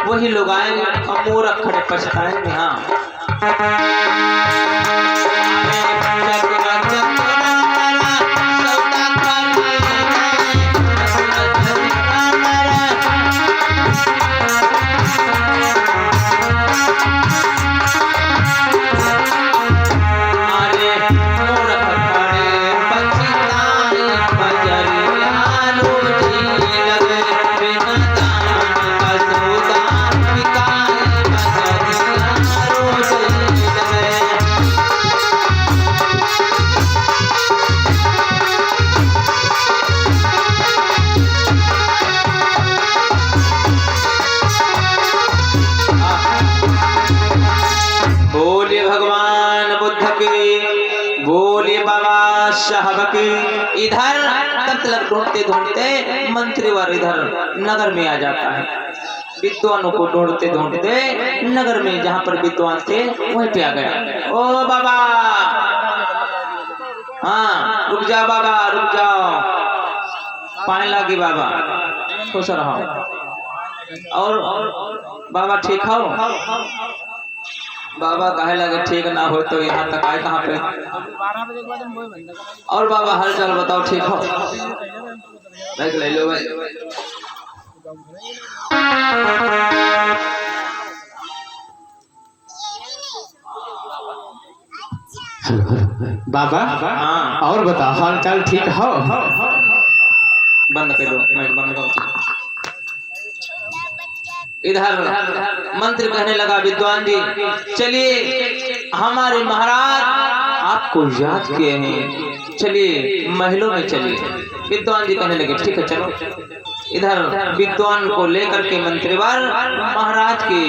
Speaker 2: वही लोग आएंगे और मूर्ख खड़े पछताएंगे। हाँ इधर मतलब ढूंढते ढूंढते मंत्रीवर इधर नगर में आ जाता है। विद्वानों को ढूंढते ढूंढते नगर में जहाँ पर विद्वान थे वहीं पे आ गया। ओ बाबा, हाँ रुक जाओ बाबा, रुक जाओ, पानी लगी बाबा, खुश रहो। और बाबा ठीक हो? बाबा कहे लगे ठीक ना हो तो यहाँ तक आए कहाँ पे? और बाबा हाल चाल बताओ, ठीक हो? बैग ले लो भाई।
Speaker 3: बाबा
Speaker 2: हाँ
Speaker 3: और बताओ हाल चाल ठीक हो?
Speaker 2: बंद कर दो, मैं बंद करो। इधर मंत्री कहने लगा, विद्वान जी चलिए, हमारे महाराज आपको याद किए हैं, चलिए महलों में चलिए। विद्वान जी कहने लगे ठीक है चलो। इधर विद्वान को लेकर के मंत्रीवर महाराज के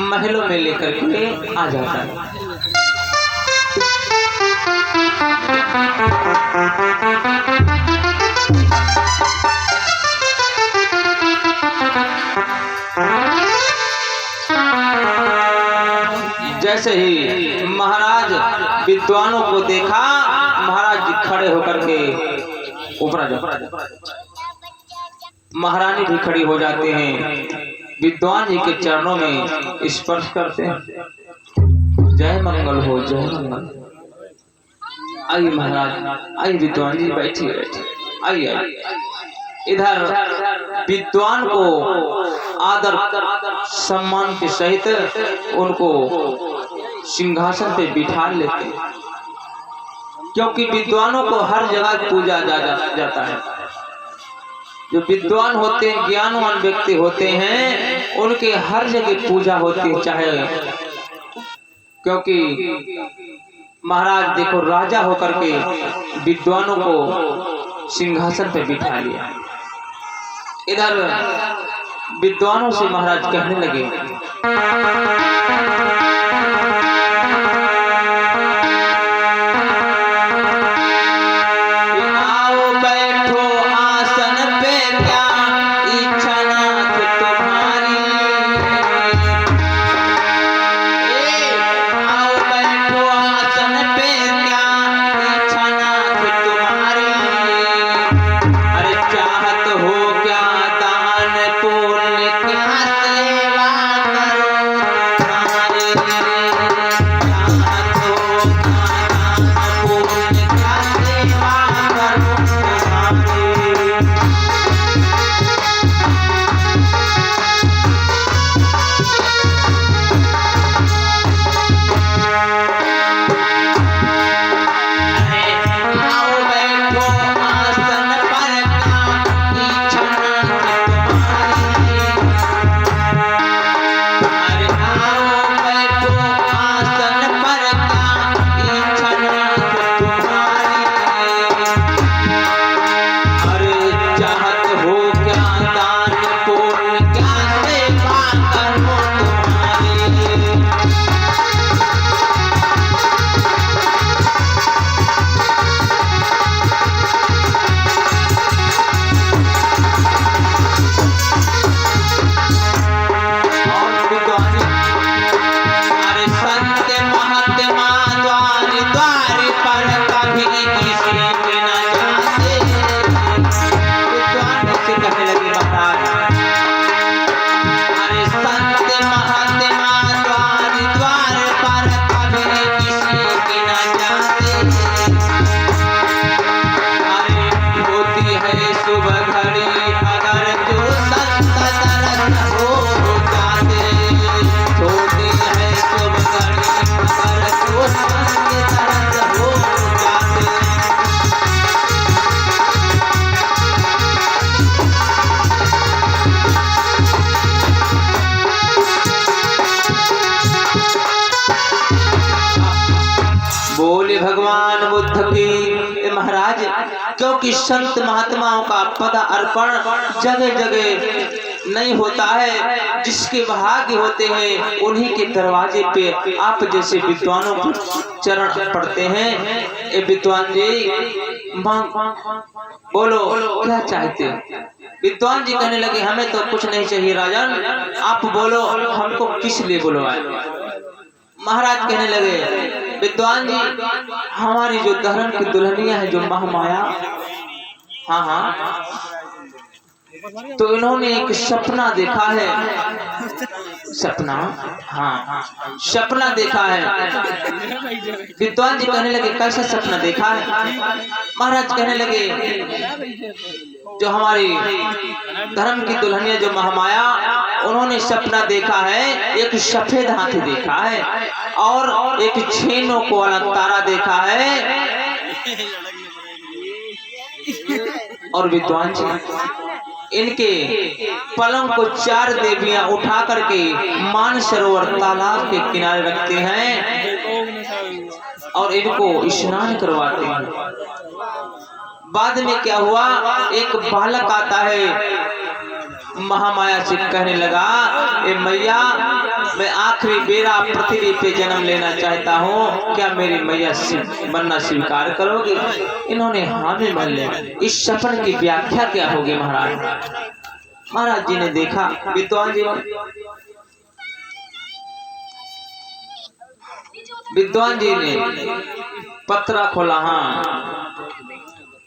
Speaker 2: महलों में लेकर के आ जाता है। जैसे ही महाराज विद्वानों को देखा, महाराज जी खड़े होकर के ऊपर महारानी भी खड़ी हो जाते हैं, विद्वान जी के चरणों में स्पर्श करते हैं। जय मंगल हो, जय मंगल। आइए महाराज, आइए विद्वान जी, बैठिए बैठिए, आइए आइए। इधर विद्वान को आदर सम्मान के सहित उनको सिंहासन पे बिठा लेते हैं, क्योंकि विद्वानों को हर जगह पूजा जाता है। जो विद्वान होते हैं, ज्ञानवान व्यक्ति होते हैं, उनके हर जगह पूजा होती है, चाहे क्योंकि महाराज देखो राजा होकर के विद्वानों को सिंहासन पे बिठा लिया। इधर विद्वानों से महाराज कहने लगे, आओ बैठो आसन पे, क्या इच्छा नाथ तुम्हारी। आओ बैठो आसन पे, क्या इच्छा नाथ तुम्हारी। अरे चाहत हो क्या दान पुण्य, क्या सेवा करो तुम्हारी। भगवान बुद्ध की महाराज, क्योंकि संत महात्माओं का पद अर्पण जगह जगह नहीं होता है। जिसके भाग्य होते हैं उन्हीं के दरवाजे पे आप जैसे विद्वानों को चरण पड़ते हैं। ए विद्वान जी बोलो क्या चाहते हो? विद्वान जी कहने लगे हमें तो कुछ नहीं चाहिए राजन, आप बोलो हमको किस लिए बुलवाए? महाराज कहने लगे विद्वान जी हमारी जो धर्म की दुल्हनिया है जो महामाया, हाँ हाँ, तो इन्होंने एक सपना देखा है। सपना? हाँ सपना देखा है। विद्वान जी कहने लगे कैसा सपना देखा है? महाराज कहने लगे जो हमारी धर्म की दुल्हनिया जो महामाया, उन्होंने सपना देखा है, एक सफेद हाथी देखा है और एक छेनों को वाला तारा देखा है। और विद्वान जी इनके पलंग को 4 देवियां उठा करके मानसरोवर तालाब के किनारे रखते हैं और इनको स्नान करवाते हैं। बाद में क्या हुआ, एक बालक आता है, महामाया से कहने लगा ए मैया मैं आखिरी बेरा पृथ्वी पे जन्म लेना चाहता हूँ, क्या मेरी मैया बनना स्वीकार करोगे? इन्होंने हाँ में मान लिया। इस सपन की व्याख्या क्या होगी महाराज? महाराज जी ने देखा, विद्वान जी ने पत्रा खोला, हाँ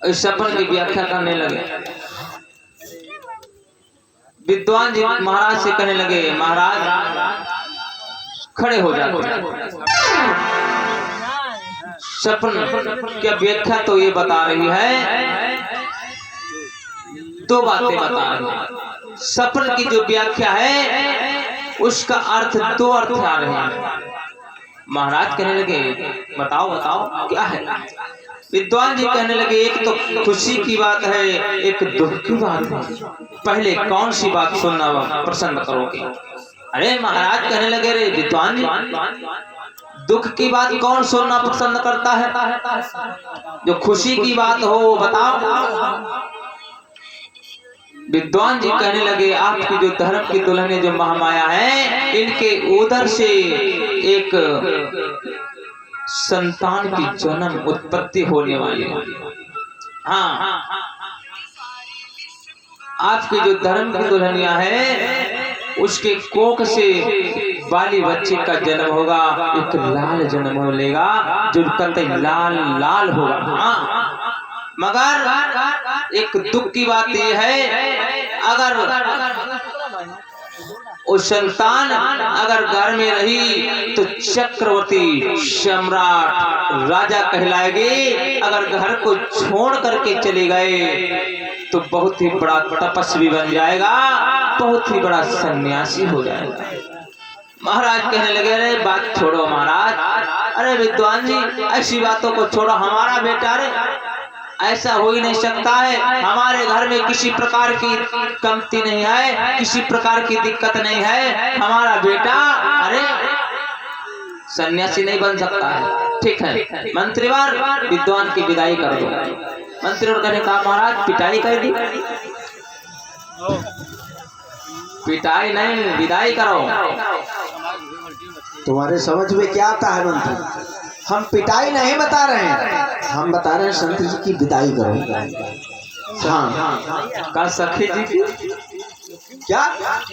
Speaker 2: इस सपन की व्याख्या करने लगे। विद्वान जी महाराज से कहने लगे महाराज खड़े हो जाते। सपन क्या व्याख्या तो ये बता रही है, 2 बातें बता रही है। सपन की जो व्याख्या है उसका अर्थ 2 अर्थ आ रहे हैं। महाराज कहने लगे बताओ बताओ क्या है? विद्वान जी कहने लगे एक तो खुशी की बात है, एक दुख की बात है। पहले कौन सी बात सुनना पसंद करोगे? अरे महाराज कहने लगे रे विद्वान जी दुख की बात कौन सुनना पसंद करता है? जो खुशी की बात हो बताओ। विद्वान जी कहने लगे आपकी जो धर्म की दुल्हन जो महामाया है, इनके उदर से एक संतान की जन्म उत्पत्ति होने वाली है। हाँ आपकी जो धर्म की दुल्हनिया है उसके कोख से बाली बच्चे का जन्म होगा, एक लाल जन्म हो लेगा जो कतई लाल लाल होगा। हाँ मगर एक दुख की बात यह है, अगर वो संतान अगर घर में रही तो चक्रवर्ती सम्राट राजा कहलाएगी, अगर घर को छोड़ करके चले गए तो बहुत ही बड़ा तपस्वी बन जाएगा, बहुत ही बड़ा सन्यासी हो जाएगा। महाराज कहने लगे अरे बात छोड़ो महाराज, अरे विद्वान जी ऐसी बातों को छोड़ो, हमारा बेटा रे ऐसा हो ही नहीं सकता है, हमारे घर में किसी प्रकार की कमती नहीं है, किसी प्रकार की दिक्कत नहीं है, हमारा बेटा अरे सन्यासी नहीं बन सकता है। ठीक है मंत्रीवर विद्वान की विदाई कर दो। मंत्रीवर कहने कहा महाराज पिटाई कर दी? पिटाई नहीं विदाई करो।
Speaker 1: तुम्हारे समझ में क्या आता है मंत्री? हम पिटाई नहीं बता रहे हैं, हम बता रहे हैं संत जी की विदाई करो। हाँ
Speaker 2: का सखी जी की
Speaker 1: क्या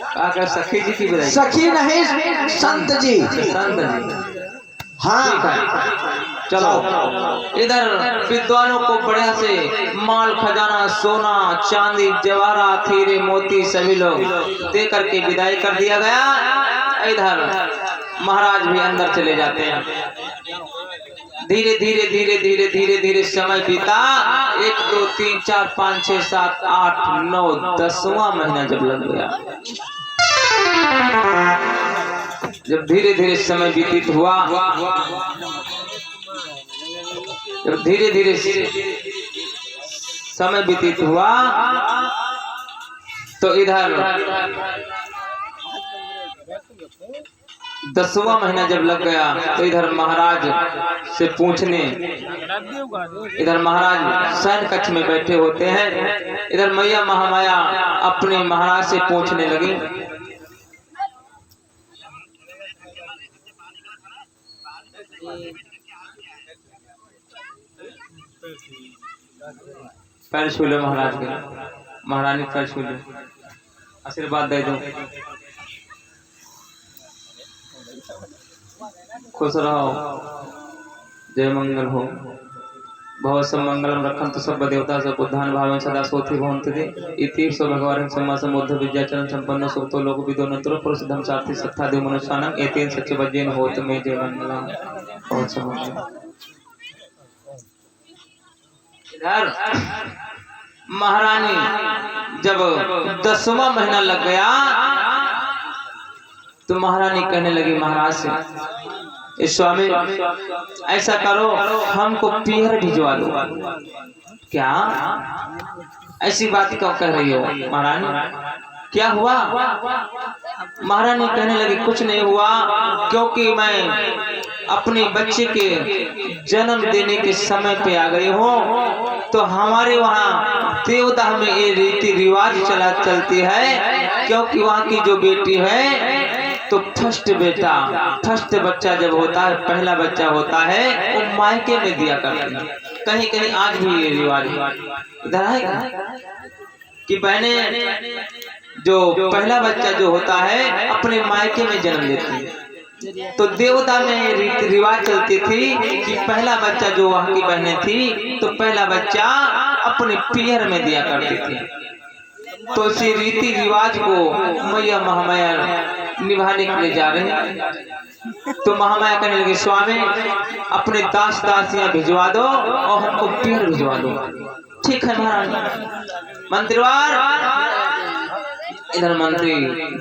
Speaker 2: का सखी जी की विदाई?
Speaker 1: सखी नहीं संत जी।
Speaker 2: संत जी
Speaker 1: हाँ
Speaker 2: चलो इधर विद्वानों को बढ़िया से माल खजाना सोना चांदी जवाहरात हीरे मोती सभी लोग दे करके विदाई कर दिया गया। इधर महाराज भी अंदर चले जाते हैं। धीरे धीरे धीरे धीरे धीरे धीरे समय बीता। 1 2 3 4 5 6 7 8 9 10वां महीना जब लग गया, जब धीरे धीरे समय व्यतीत हुआ, जब धीरे धीरे समय व्यतीत हुआ तो इधर 10वां महीना जब लग गया तो इधर महाराज से पूछने, इधर महाराज शयन कक्ष में बैठे होते हैं, इधर मैया महामाया अपने महाराज से पूछने लगी। पैर छू लो महाराज के, महारानी पैर छू लो, आशीर्वाद दे दो, खुश रहो, जय मंगल हो। भव सब मंगलम रखंतु सब देवता सब बुद्धान भावेन सदा सोति भवन्तु ते इति सो भगवान सम्मा समुद्ध विद्याचरण संपन्न सुतो लोक विदोनंतरो पुरुषधम साथी सत्ता देव मनुष्यानं एतेन सच्च वज्जेन होत मे जय मंगलम। बहुत समझ इधर महारानी जब 10वां महीना लग गया तो महारानी कहने लगी महाराज से, स्वामी ऐसा करो हमको पीहर भिजवा दो। क्या ऐसी बात क्यों कह रही हो महारानी, क्या हुआ? महारानी कहने लगी कुछ नहीं हुआ, क्योंकि मैं अपने बच्चे के जन्म देने के समय पे आ गई हूँ। तो हमारे वहाँ देवदाह में ये रीति रिवाज चलती है, क्योंकि वहाँ की जो बेटी है तो फर्स्ट बच्चा जब होता है, पहला बच्चा होता है वो मायके में दिया करते हैं। कहीं कहीं आज भी ये रिवाज इधर है कि बहने जो पहला बच्चा जो होता है अपने मायके में जन्म देती है। तो देवता में रीति रिवाज चलती थी कि पहला बच्चा जो वहाँ की बहनें थी तो पहला बच्चा अपने पीहर में दिया करती थी। तो इसी रीति रिवाज को मैया महामाया निभाने के लिए जा रहे हैं। तो महामाया कहने लगे स्वामी अपने दास दासियां भिजवा दो और हमको पीहर भिजवा दो। ठीक है महाराज। मंत्रीवार इधर मंत्री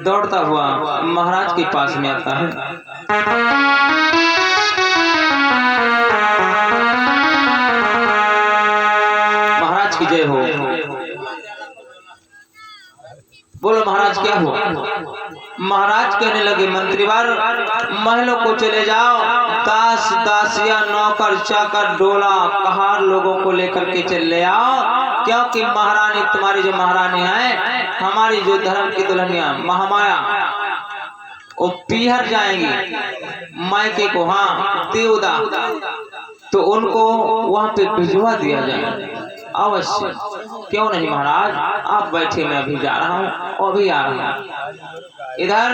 Speaker 2: दौड़ता हुआ महाराज के पास में आता है। महाराज की जय हो। बोलो महाराज क्या हुआ? महाराज कहने लगे मंत्रीवार महलों को चले जाओ, दास दासिया नौकर चाकर डोला कहार लोगों को लेकर के चले आओ, क्योंकि महारानी तुम्हारी जो महारानी है, हमारी जो धर्म की दुल्हनिया महामाया वो पीहर जाएंगी मायके को, हाँ देवदा, तो उनको वहां पे भिजवा दिया जाए अवश्य। क्यों नहीं महाराज, आप बैठे मैं अभी जा रहा हूँ, अभी आ रहा हूँ। इधर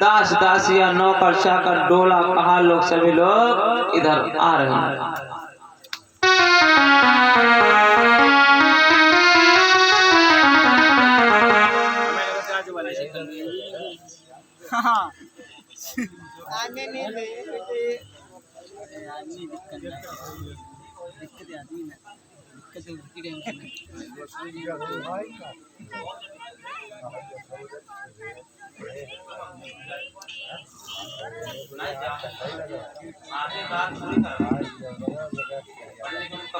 Speaker 2: दास दासिया नौकर चाकर डोला कहार लोग सभी लोग इधर आ रहे हैं।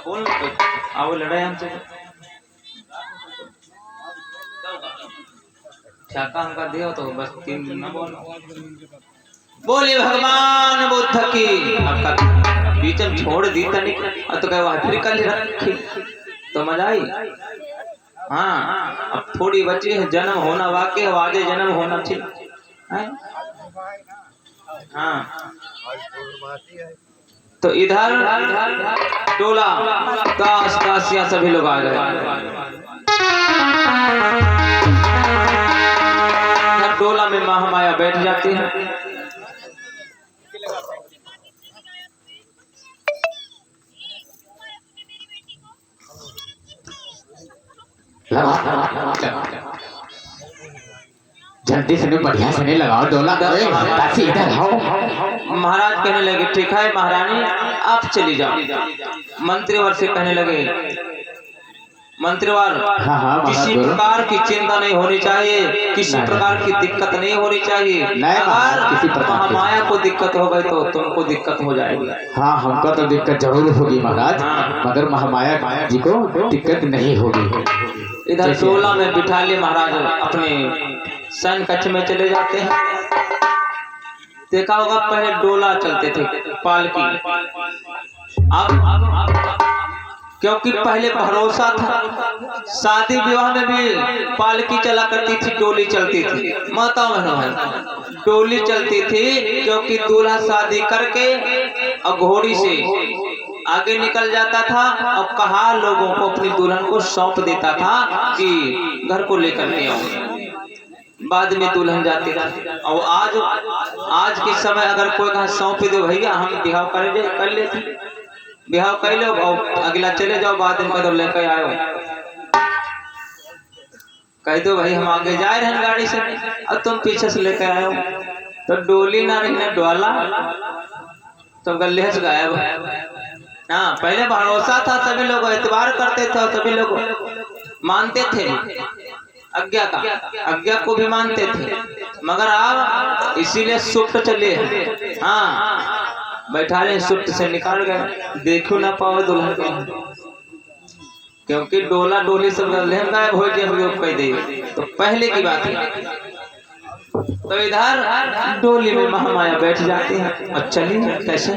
Speaker 2: बोल आओ लड़ाई हमसे शाका हमका दियो तो बस 3 दिन न बोलो। बोले भगवान बुद्ध की। आपका बीच में छोड़ दी तनिक तो कहे अफ्रीका ले रखी तो मजा आई। हाँ अब थोड़ी बची है, जन्म होना वाकई वाजे जन्म होना ठीक है। हाँ तो इधर टोला दास दासिया सभी लोग आ गए। टोला में महामाया बैठ जाती है।
Speaker 3: जल्दी से बढ़िया से नहीं लगाओ डोला। दासी इधर आओ।
Speaker 2: महाराज कहने लगे ठीक है महारानी आप चली जाओ। मंत्रीवर से कहने लगे मंत्रीवार किसी प्रकार की चिंता नहीं होनी चाहिए, किसी प्रकार की दिक्कत नहीं होनी चाहिए। अगर महामाया को दिक्कत हो गई तो तुमको दिक्कत हो जाएगी।
Speaker 3: हाँ हमको तो दिक्कत जरूर होगी महाराज, मगर महामाया जी को दिक्कत नहीं होगी।
Speaker 2: इधर टोला में बिठा लिए महाराज अपने शयन कक्ष में चले जाते हैं। देखा होगा पहले डोला चलते थे, पालकी। अब क्योंकि पहले भरोसा था, शादी विवाह में भी पालकी चला करती थी, डोली चलती थी। माता बहनों, डोली चलती थी क्योंकि दूल्हा शादी करके और घोड़ी से आगे निकल जाता था और कहा लोगों को अपनी दुल्हन को सौंप देता था कि घर को लेकर के आओ। बाद में दुल्हन जाती थी। और आज के समय अगर कोई कहा सौंप दो भैया, हम बिहाव कर लेते, बिहाव कर लो और अगला चले जाओ, बाद में कदम लेकर आयो, कह दो भाई हम आगे जा रहे हैं गाड़ी से और तुम पीछे से लेकर आयो, तो डोली ना रही ना डोला, तो गले से गायब। हाँ, पहले भरोसा था, सभी लोग एतबार करते थे और सभी लोग मानते थे, आज्ञा को भी मानते थे। मगर अब इसीलिए सुप्त चले, हाँ बैठा ले सुप्त से निकाल गए, देखो ना पाओ दुल्हन को, क्योंकि डोला डोली सब गायब हो गए, हम लोग कह दे। तो पहले की बात है। तो इधर डोली में महामाया बैठ जाती है और चलिए कैसे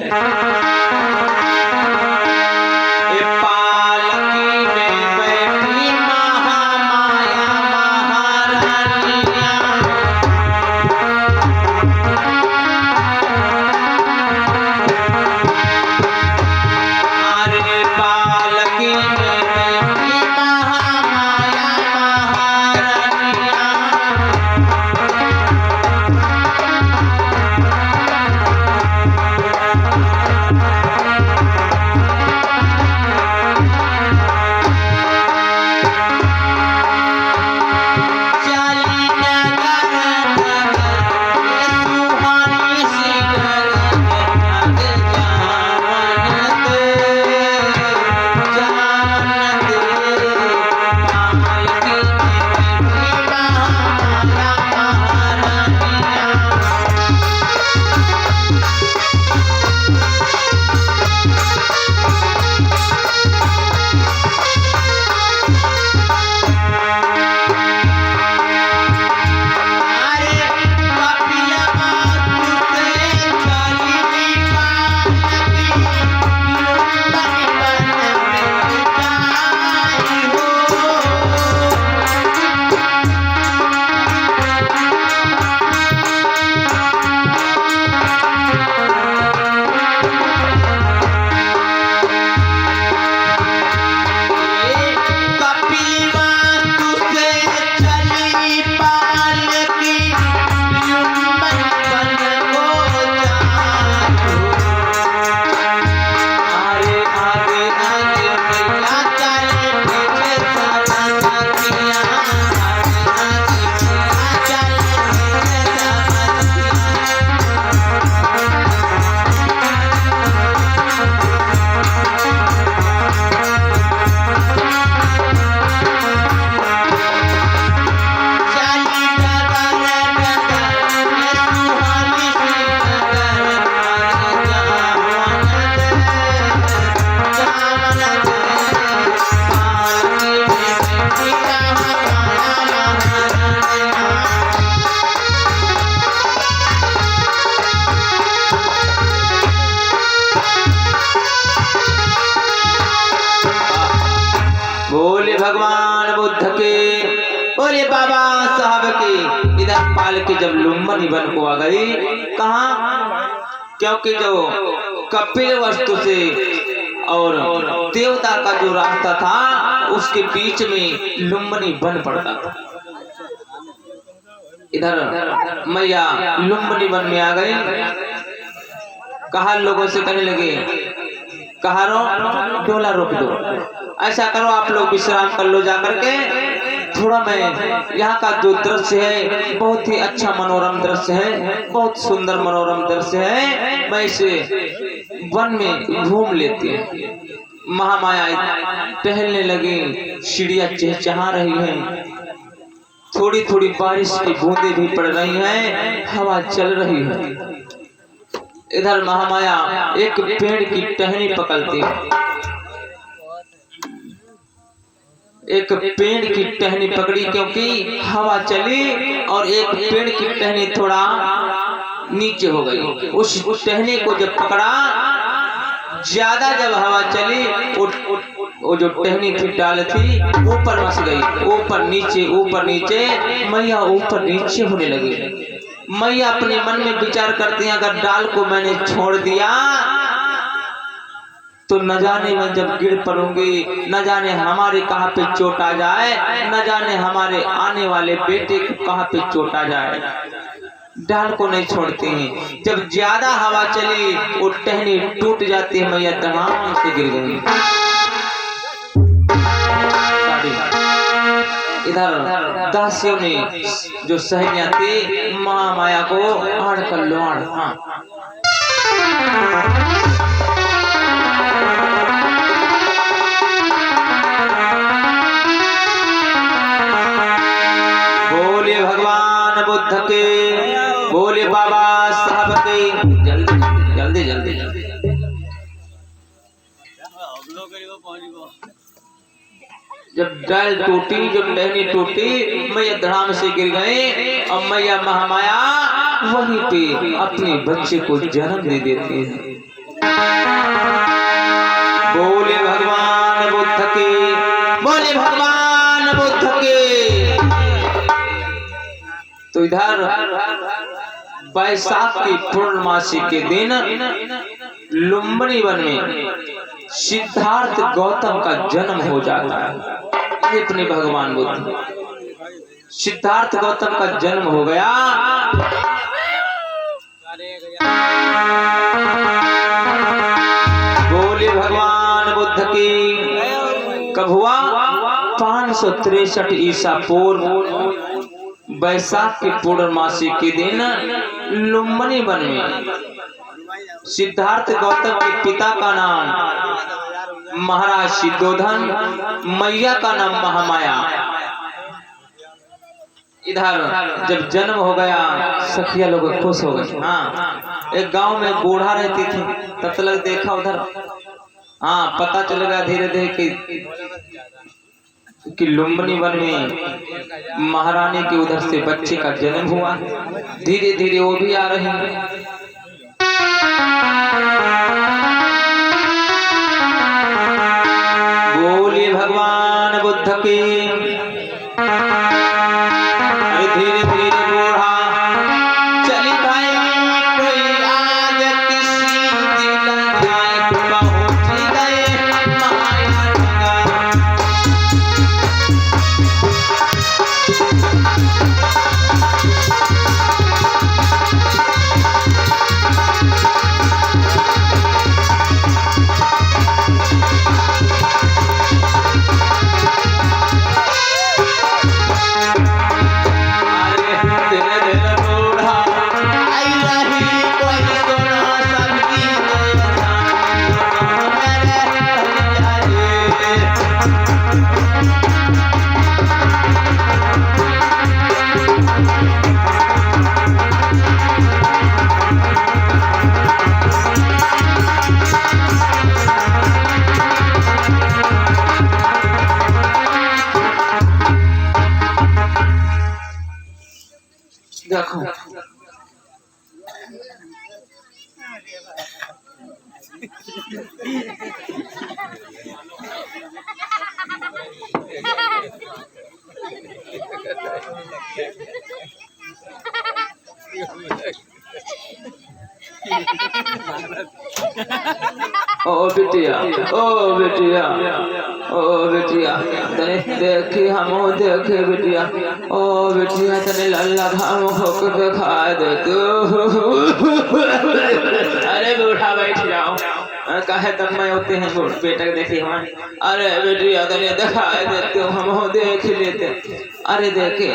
Speaker 2: पालकी में बैठी महामाया महारानिया, अरे पालकी में बैठी महामाया महारानिया, बोले भगवान बुद्ध के, बोले बाबा साहब के। इधर पालकी जब लुम्बनी बन को आ गई, कहा क्योंकि जो कपिल वस्तु से और देवता का जो रास्ता था उसके बीच में लुम्बनी बन पड़ता था। इधर मैया लुम्बनी बन में आ गई, कहा लोगों से कहने लगे, कहा रो डोला रोक दो, ऐसा करो आप लोग विश्राम कर लो जाकर के, थोड़ा मैं यहाँ का जो दृश्य है बहुत ही अच्छा मनोरम दृश्य है, बहुत सुंदर मनोरम दृश्य है, मैं इसे वन में घूम लेती हूँ। महामाया टहलने लगी, चिड़िया चहचहा रही है, थोड़ी थोड़ी बारिश की बूंदें भी पड़ रही हैं, हवा चल रही है। इधर महामाया एक पेड़ की टहनी पकड़ती है, एक पेड़ की टहनी पकड़ी क्योंकि हवा चली और एक पेड़ की टहनी थोड़ा नीचे हो गई। उस टहनी को जब पकड़ा, ज्यादा जब हवा चली, वो जो टहनी थी डाल थी ऊपर फंस गई, ऊपर नीचे मैया ऊपर नीचे होने लगी। मैया अपने मन में विचार करती हैं, अगर डाल को मैंने छोड़ दिया तो न जाने मैं जब गिर पड़ूंगी, न जाने हमारे कहाँ पे चोट आ जाए, न जाने हमारे आने वाले बेटे को कहाँ पे चोट आ जाए। डाल को नहीं छोड़ते हैं। जब ज्यादा हवा चली वो टहनी टूट जाती है, मैया धड़ाम से गिर गई। इधर दासियों ने जो सहेलियां थी महामाया को आड़ कर लो आड़। हाँ बोले भगवान बुद्ध के, बोले बाबा साहब के। जल्दी जल्दी जल्दी जल्दी जब डाल टूटी, जब टहनी टूटी, मैया धड़ाम से गिर गए और मैया महामाया वहीं पे अपने बच्चे को जन्म दे देते हैं। बोले भगवान बुद्ध के, बोले भगवान बुद्ध के। तो इधर बैसाख की पूर्णमासी के दिन लुम्बिनी वन में सिद्धार्थ गौतम का जन्म हो जाता है। अपने भगवान बुद्ध सिद्धार्थ गौतम का जन्म हो गया। बोले भगवान बुद्ध की। कब हुआ? 563 ईसा पूर्व बैसाख की पूर्णमासी के दिन लुम्बिनी वन में सिद्धार्थ गौतम के पिता का नाम महाराज सिद्धोधन, मैया का नाम महामाया। इधर जब जन्म हो गया सखिया लोग खुश हो गए। हाँ, एक गांव में बूढ़ा रहती थी, तब तक देखा उधर। हाँ, पता चल गया धीरे धीरे कि लुम्बिनी वन में महारानी के उधर से बच्चे का जन्म हुआ। धीरे धीरे वो भी आ रही है। बोले भगवान बुद्ध की। धीरे धीरे बूढ़ा चली भाई, कोई आज किसी दिल लगाए, पहुंच गए माया नगर। देखो ओ बिटिया, ओ बिटिया, ओ बिटिया, तने देखी हमो देखे बिटिया, ओ बिटिया तने लल्ला घाम होके दिखा दे तू। अरे बूढ़ा बैठ जाओ, कहे तक मैं होते हैं बेटा देखी हम। अरे बिटिया तने दिखा देते हम देख लेते। अरे देखे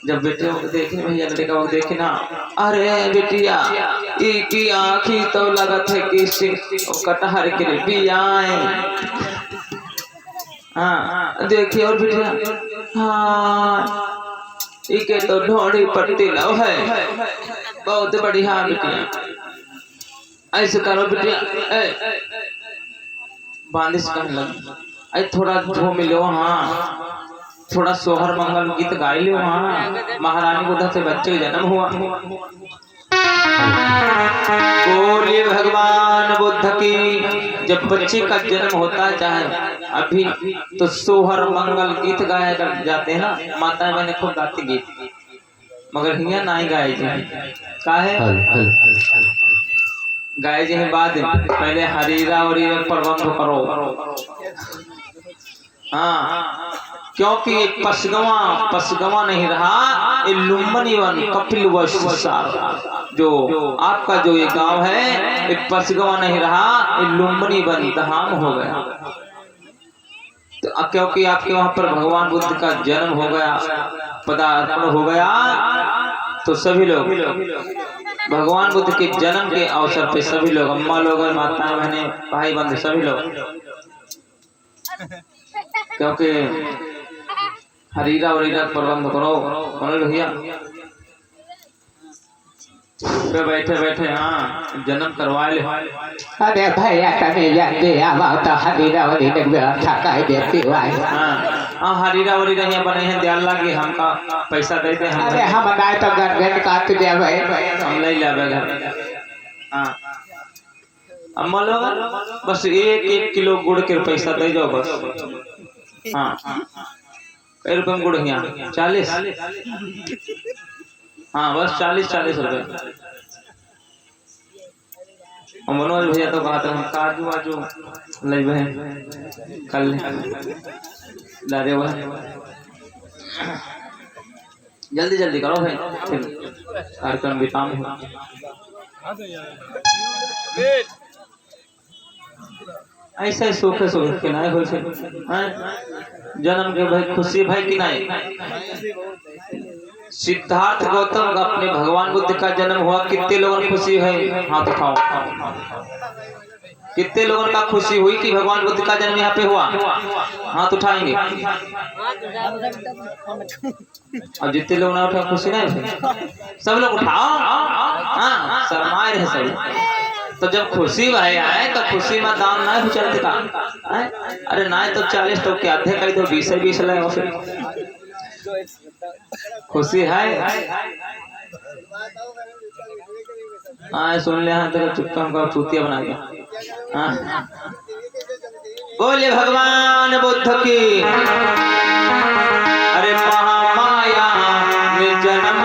Speaker 2: जब बेटियों को देखने भैया लड़का को देखना, अरे बेटिया की आँखी तो लगत है किसी कटहर के बियाए। हाँ देखिए और बेटिया, हाँ इके तो ढोड़ी पट्टी लो है, बहुत बढ़िया बेटिया। ऐसे करो बेटिया, बांदिश कहने लगी, थोड़ा धो मिलो। हाँ थोड़ा सोहर मंगल गीत गाई लो। हाँ महारानी को उधर से बच्चे का जन्म हुआ। बोलिए भगवान बुद्ध की। जब बच्चे का जन्म होता है चाहे अभी तो सोहर मंगल गीत गाए जाते हैं ना, माताएं मैंने खूब गाती गीत, मगर हिया नहीं गाए जी काहे गाय जी बाद पहले हरीरा और प्रबंध करो। हाँ क्योंकि पसगवा नहीं रहा, ये लुम्बनी वन कपिल जो आपका जो ये गांव है ये पसगवा नहीं रहा, ये लुम्बनी वन धाम हो गया। तो क्योंकि आपके वहां पर भगवान बुद्ध का जन्म हो गया, पदार्पण हो गया, तो सभी लोग भगवान बुद्ध के जन्म के अवसर पे सभी लोग, अम्मा लोग, माताएं, बहनें, भाई बंधु सभी लोग, क्योंकि हरीरा और प्रबंध करो भैया बैठे बैठे हाँ जन्म करवा ले।
Speaker 3: अरे भैया कने जाते आवता हरीरा और व्यवस्था काहे देती हुआ
Speaker 2: हाँ हरीरा और यहाँ बने हैं दयाल लागे हमका पैसा देते हैं।
Speaker 3: अरे हम गाय तो घर काट दे भाई
Speaker 2: हम ले लावे घर। हाँ अम्मा लोग बस 1-1 किलो गुड़ के पैसा दे जाओ बस। हाँ कई रुपये में गुड़ यहाँ 40। हाँ बस 40 रुपए। मनोज भैया तो कहा था हम काजू वाजू ले कल लारे हुआ। जल्दी जल्दी करो भाई फिर कार्यक्रम विराम हो। ऐसे सूखे सूखे के नाय हो जन्म के भाई खुशी भाई कि नहीं। सिद्धार्थ गौतम अपने भगवान बुद्ध का जन्म हुआ, कितने लोगों को खुशी है हाथ उठाओ। कितने लोगों का खुशी हुई कि भगवान बुद्ध का जन्म यहाँ पे हुआ, हाथ उठाएंगे। और जितने लोग ना उठा खुशी नहीं, सब लोग उठाओ। हाँ शर्माए रहे सब। तो जब खुशी भाई आए तो खुशी में दाम ना चलते का। अरे ना तो 40 तो क्या आधे कहीं तो 20 लगे फिर खुशी है। हाँ सुन ले हाँ तेरा चुपका हमका चूतिया बना दिया। हाँ बोले भगवान बुद्ध की। अरे महामाया में जन्म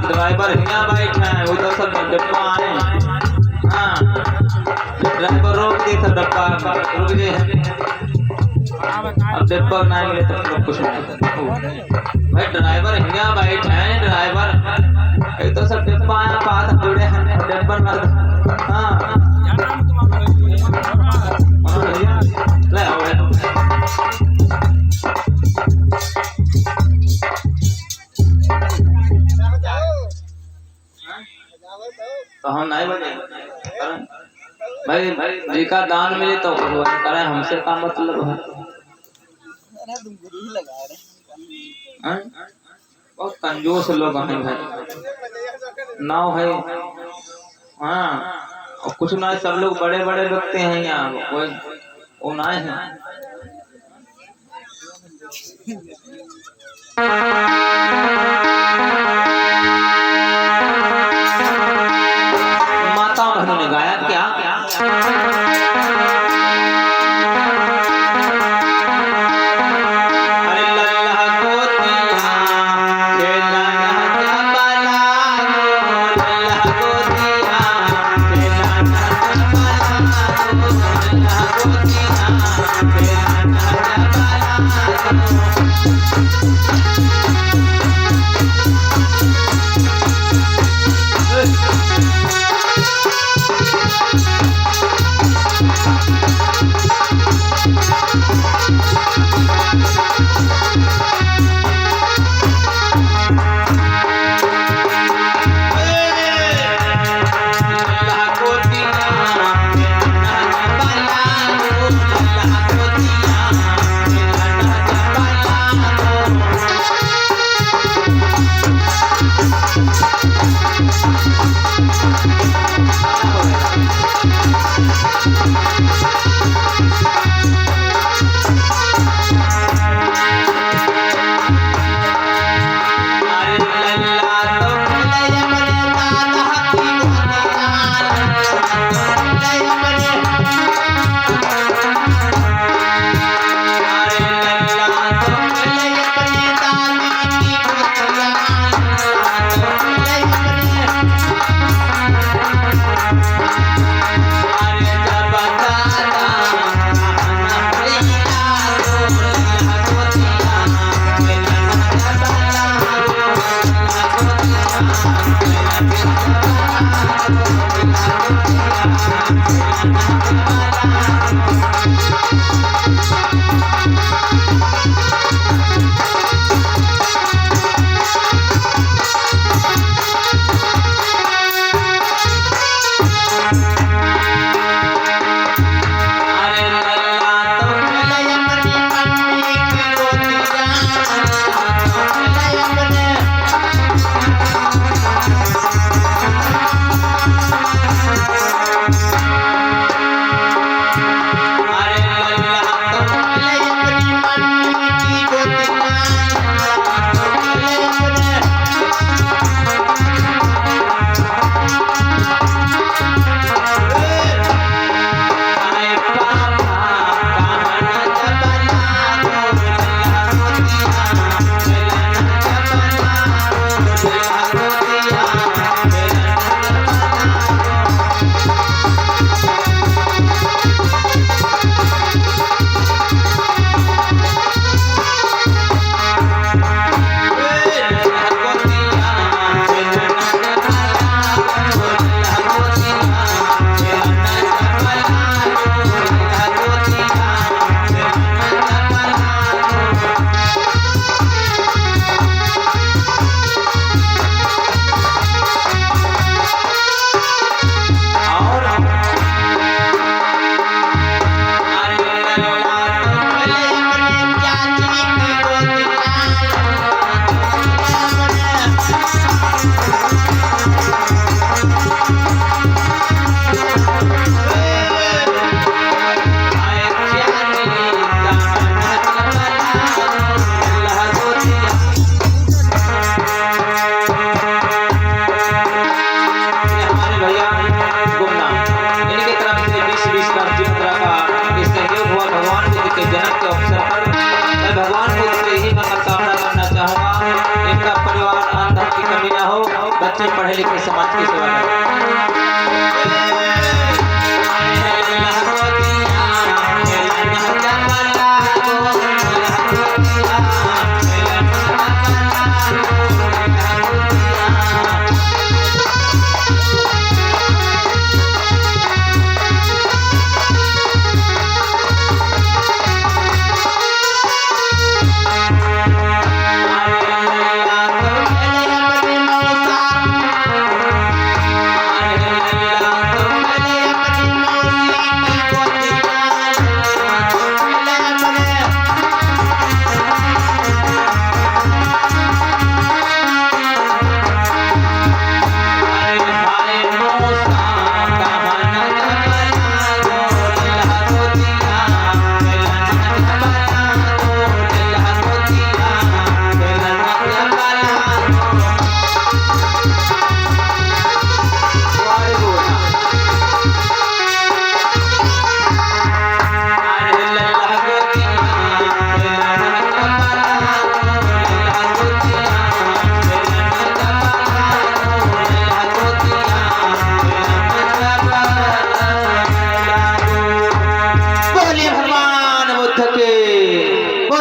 Speaker 2: ड्राइवर हिया बैठा है उधर सब डब्बा आए। हाँ ड्राइवर रोक दे था डब्बा रुक गए। अब डब्बा ना मिले तो कुछ नहीं भाई। ड्राइवर हिया बैठा है, ड्राइवर एक तो सब डब्बा आया पास जुड़े हैं डब्बा मार। हाँ ले आओ तो हम नहीं बजे भाई जी का दान मिले तो करें, हमसे का मतलब है। बहुत कंजूस लोग हैं भाई, नाव है। हाँ और कुछ ना सब लोग बड़े बड़े लगते हैं यहाँ, कोई वो ना है। उन्होंने गाया क्या अरे लल्ला को दिया खेला जबला लल्ला को दिया खेला जबला लल्ला को दिया खेला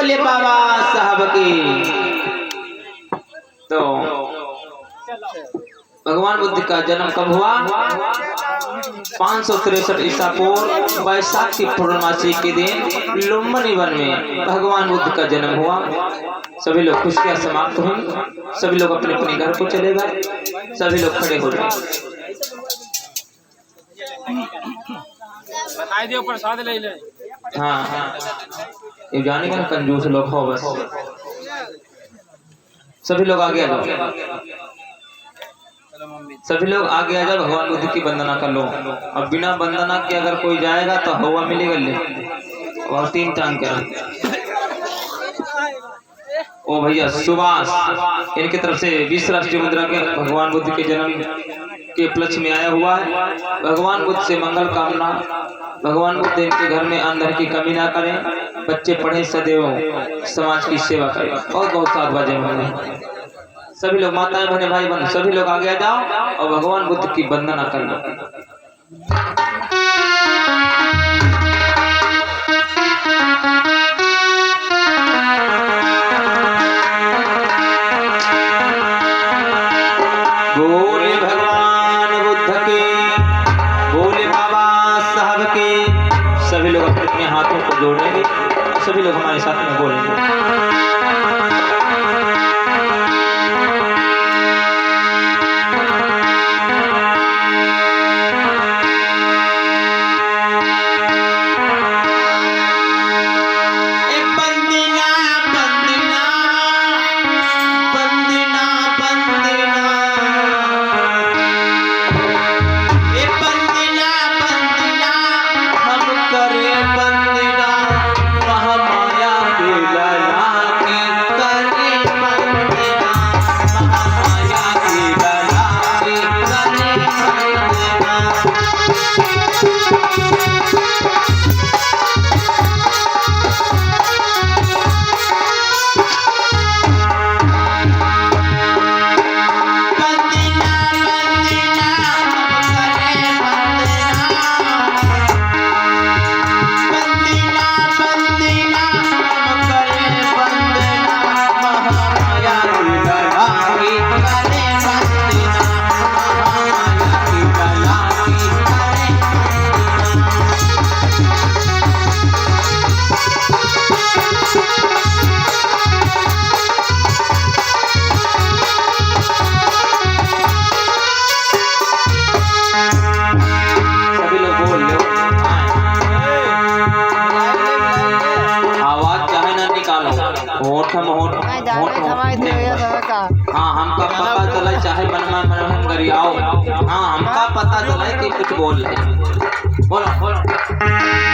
Speaker 2: भोले बाबा साहब की। तो भगवान बुद्ध का जन्म कब हुआ? 563 ईसा पूर्व वैशाख की पूर्णमासी के दिन लुम्बिनी वन में भगवान बुद्ध का जन्म हुआ। सभी लोग खुशियां समाप्त हुई, सभी लोग अपने अपने घर को चले गए, सभी लोग खड़े हो गए।
Speaker 5: बताई दियो प्रसाद ले ले।
Speaker 2: हाँ ये जाने का कंजूस लोग हो बस। सभी लोग आगे आ जाओ, सभी लोग आगे आ जाओ, भगवान बुद्ध की वंदना कर लो। अब बिना वंदना के अगर कोई जाएगा तो हवा मिलेगा ले और 3 टांग के। ओ भैया सुभाष, इनकी तरफ से 20 राष्ट्रीय मुद्रा के भगवान बुद्ध के जन्म के उपलक्ष्य में आया हुआ है। भगवान बुद्ध से मंगल कामना, भगवान बुद्ध इनके घर में अंदर की कमी ना करें, बच्चे पढ़े, सदैव समाज की सेवा करें और बहुत साथ बाजे होंगे। सभी लोग माताएं बहने भाई बहन सभी लोग आगे आ जाओ और भगवान बुद्ध की वंदना कर लो। बोले भगवान बुद्ध के, बोले बाबा साहब के। सभी लोग अपने अपने हाथों को जोड़ेंगे, सभी लोग हमारे साथ में बोलेंगे। हाँ हमका पता चला चाहे बनवा मन गरियाओ। हाँ हमका पता चला कि कुछ बोल रहे, बोलो बोलो।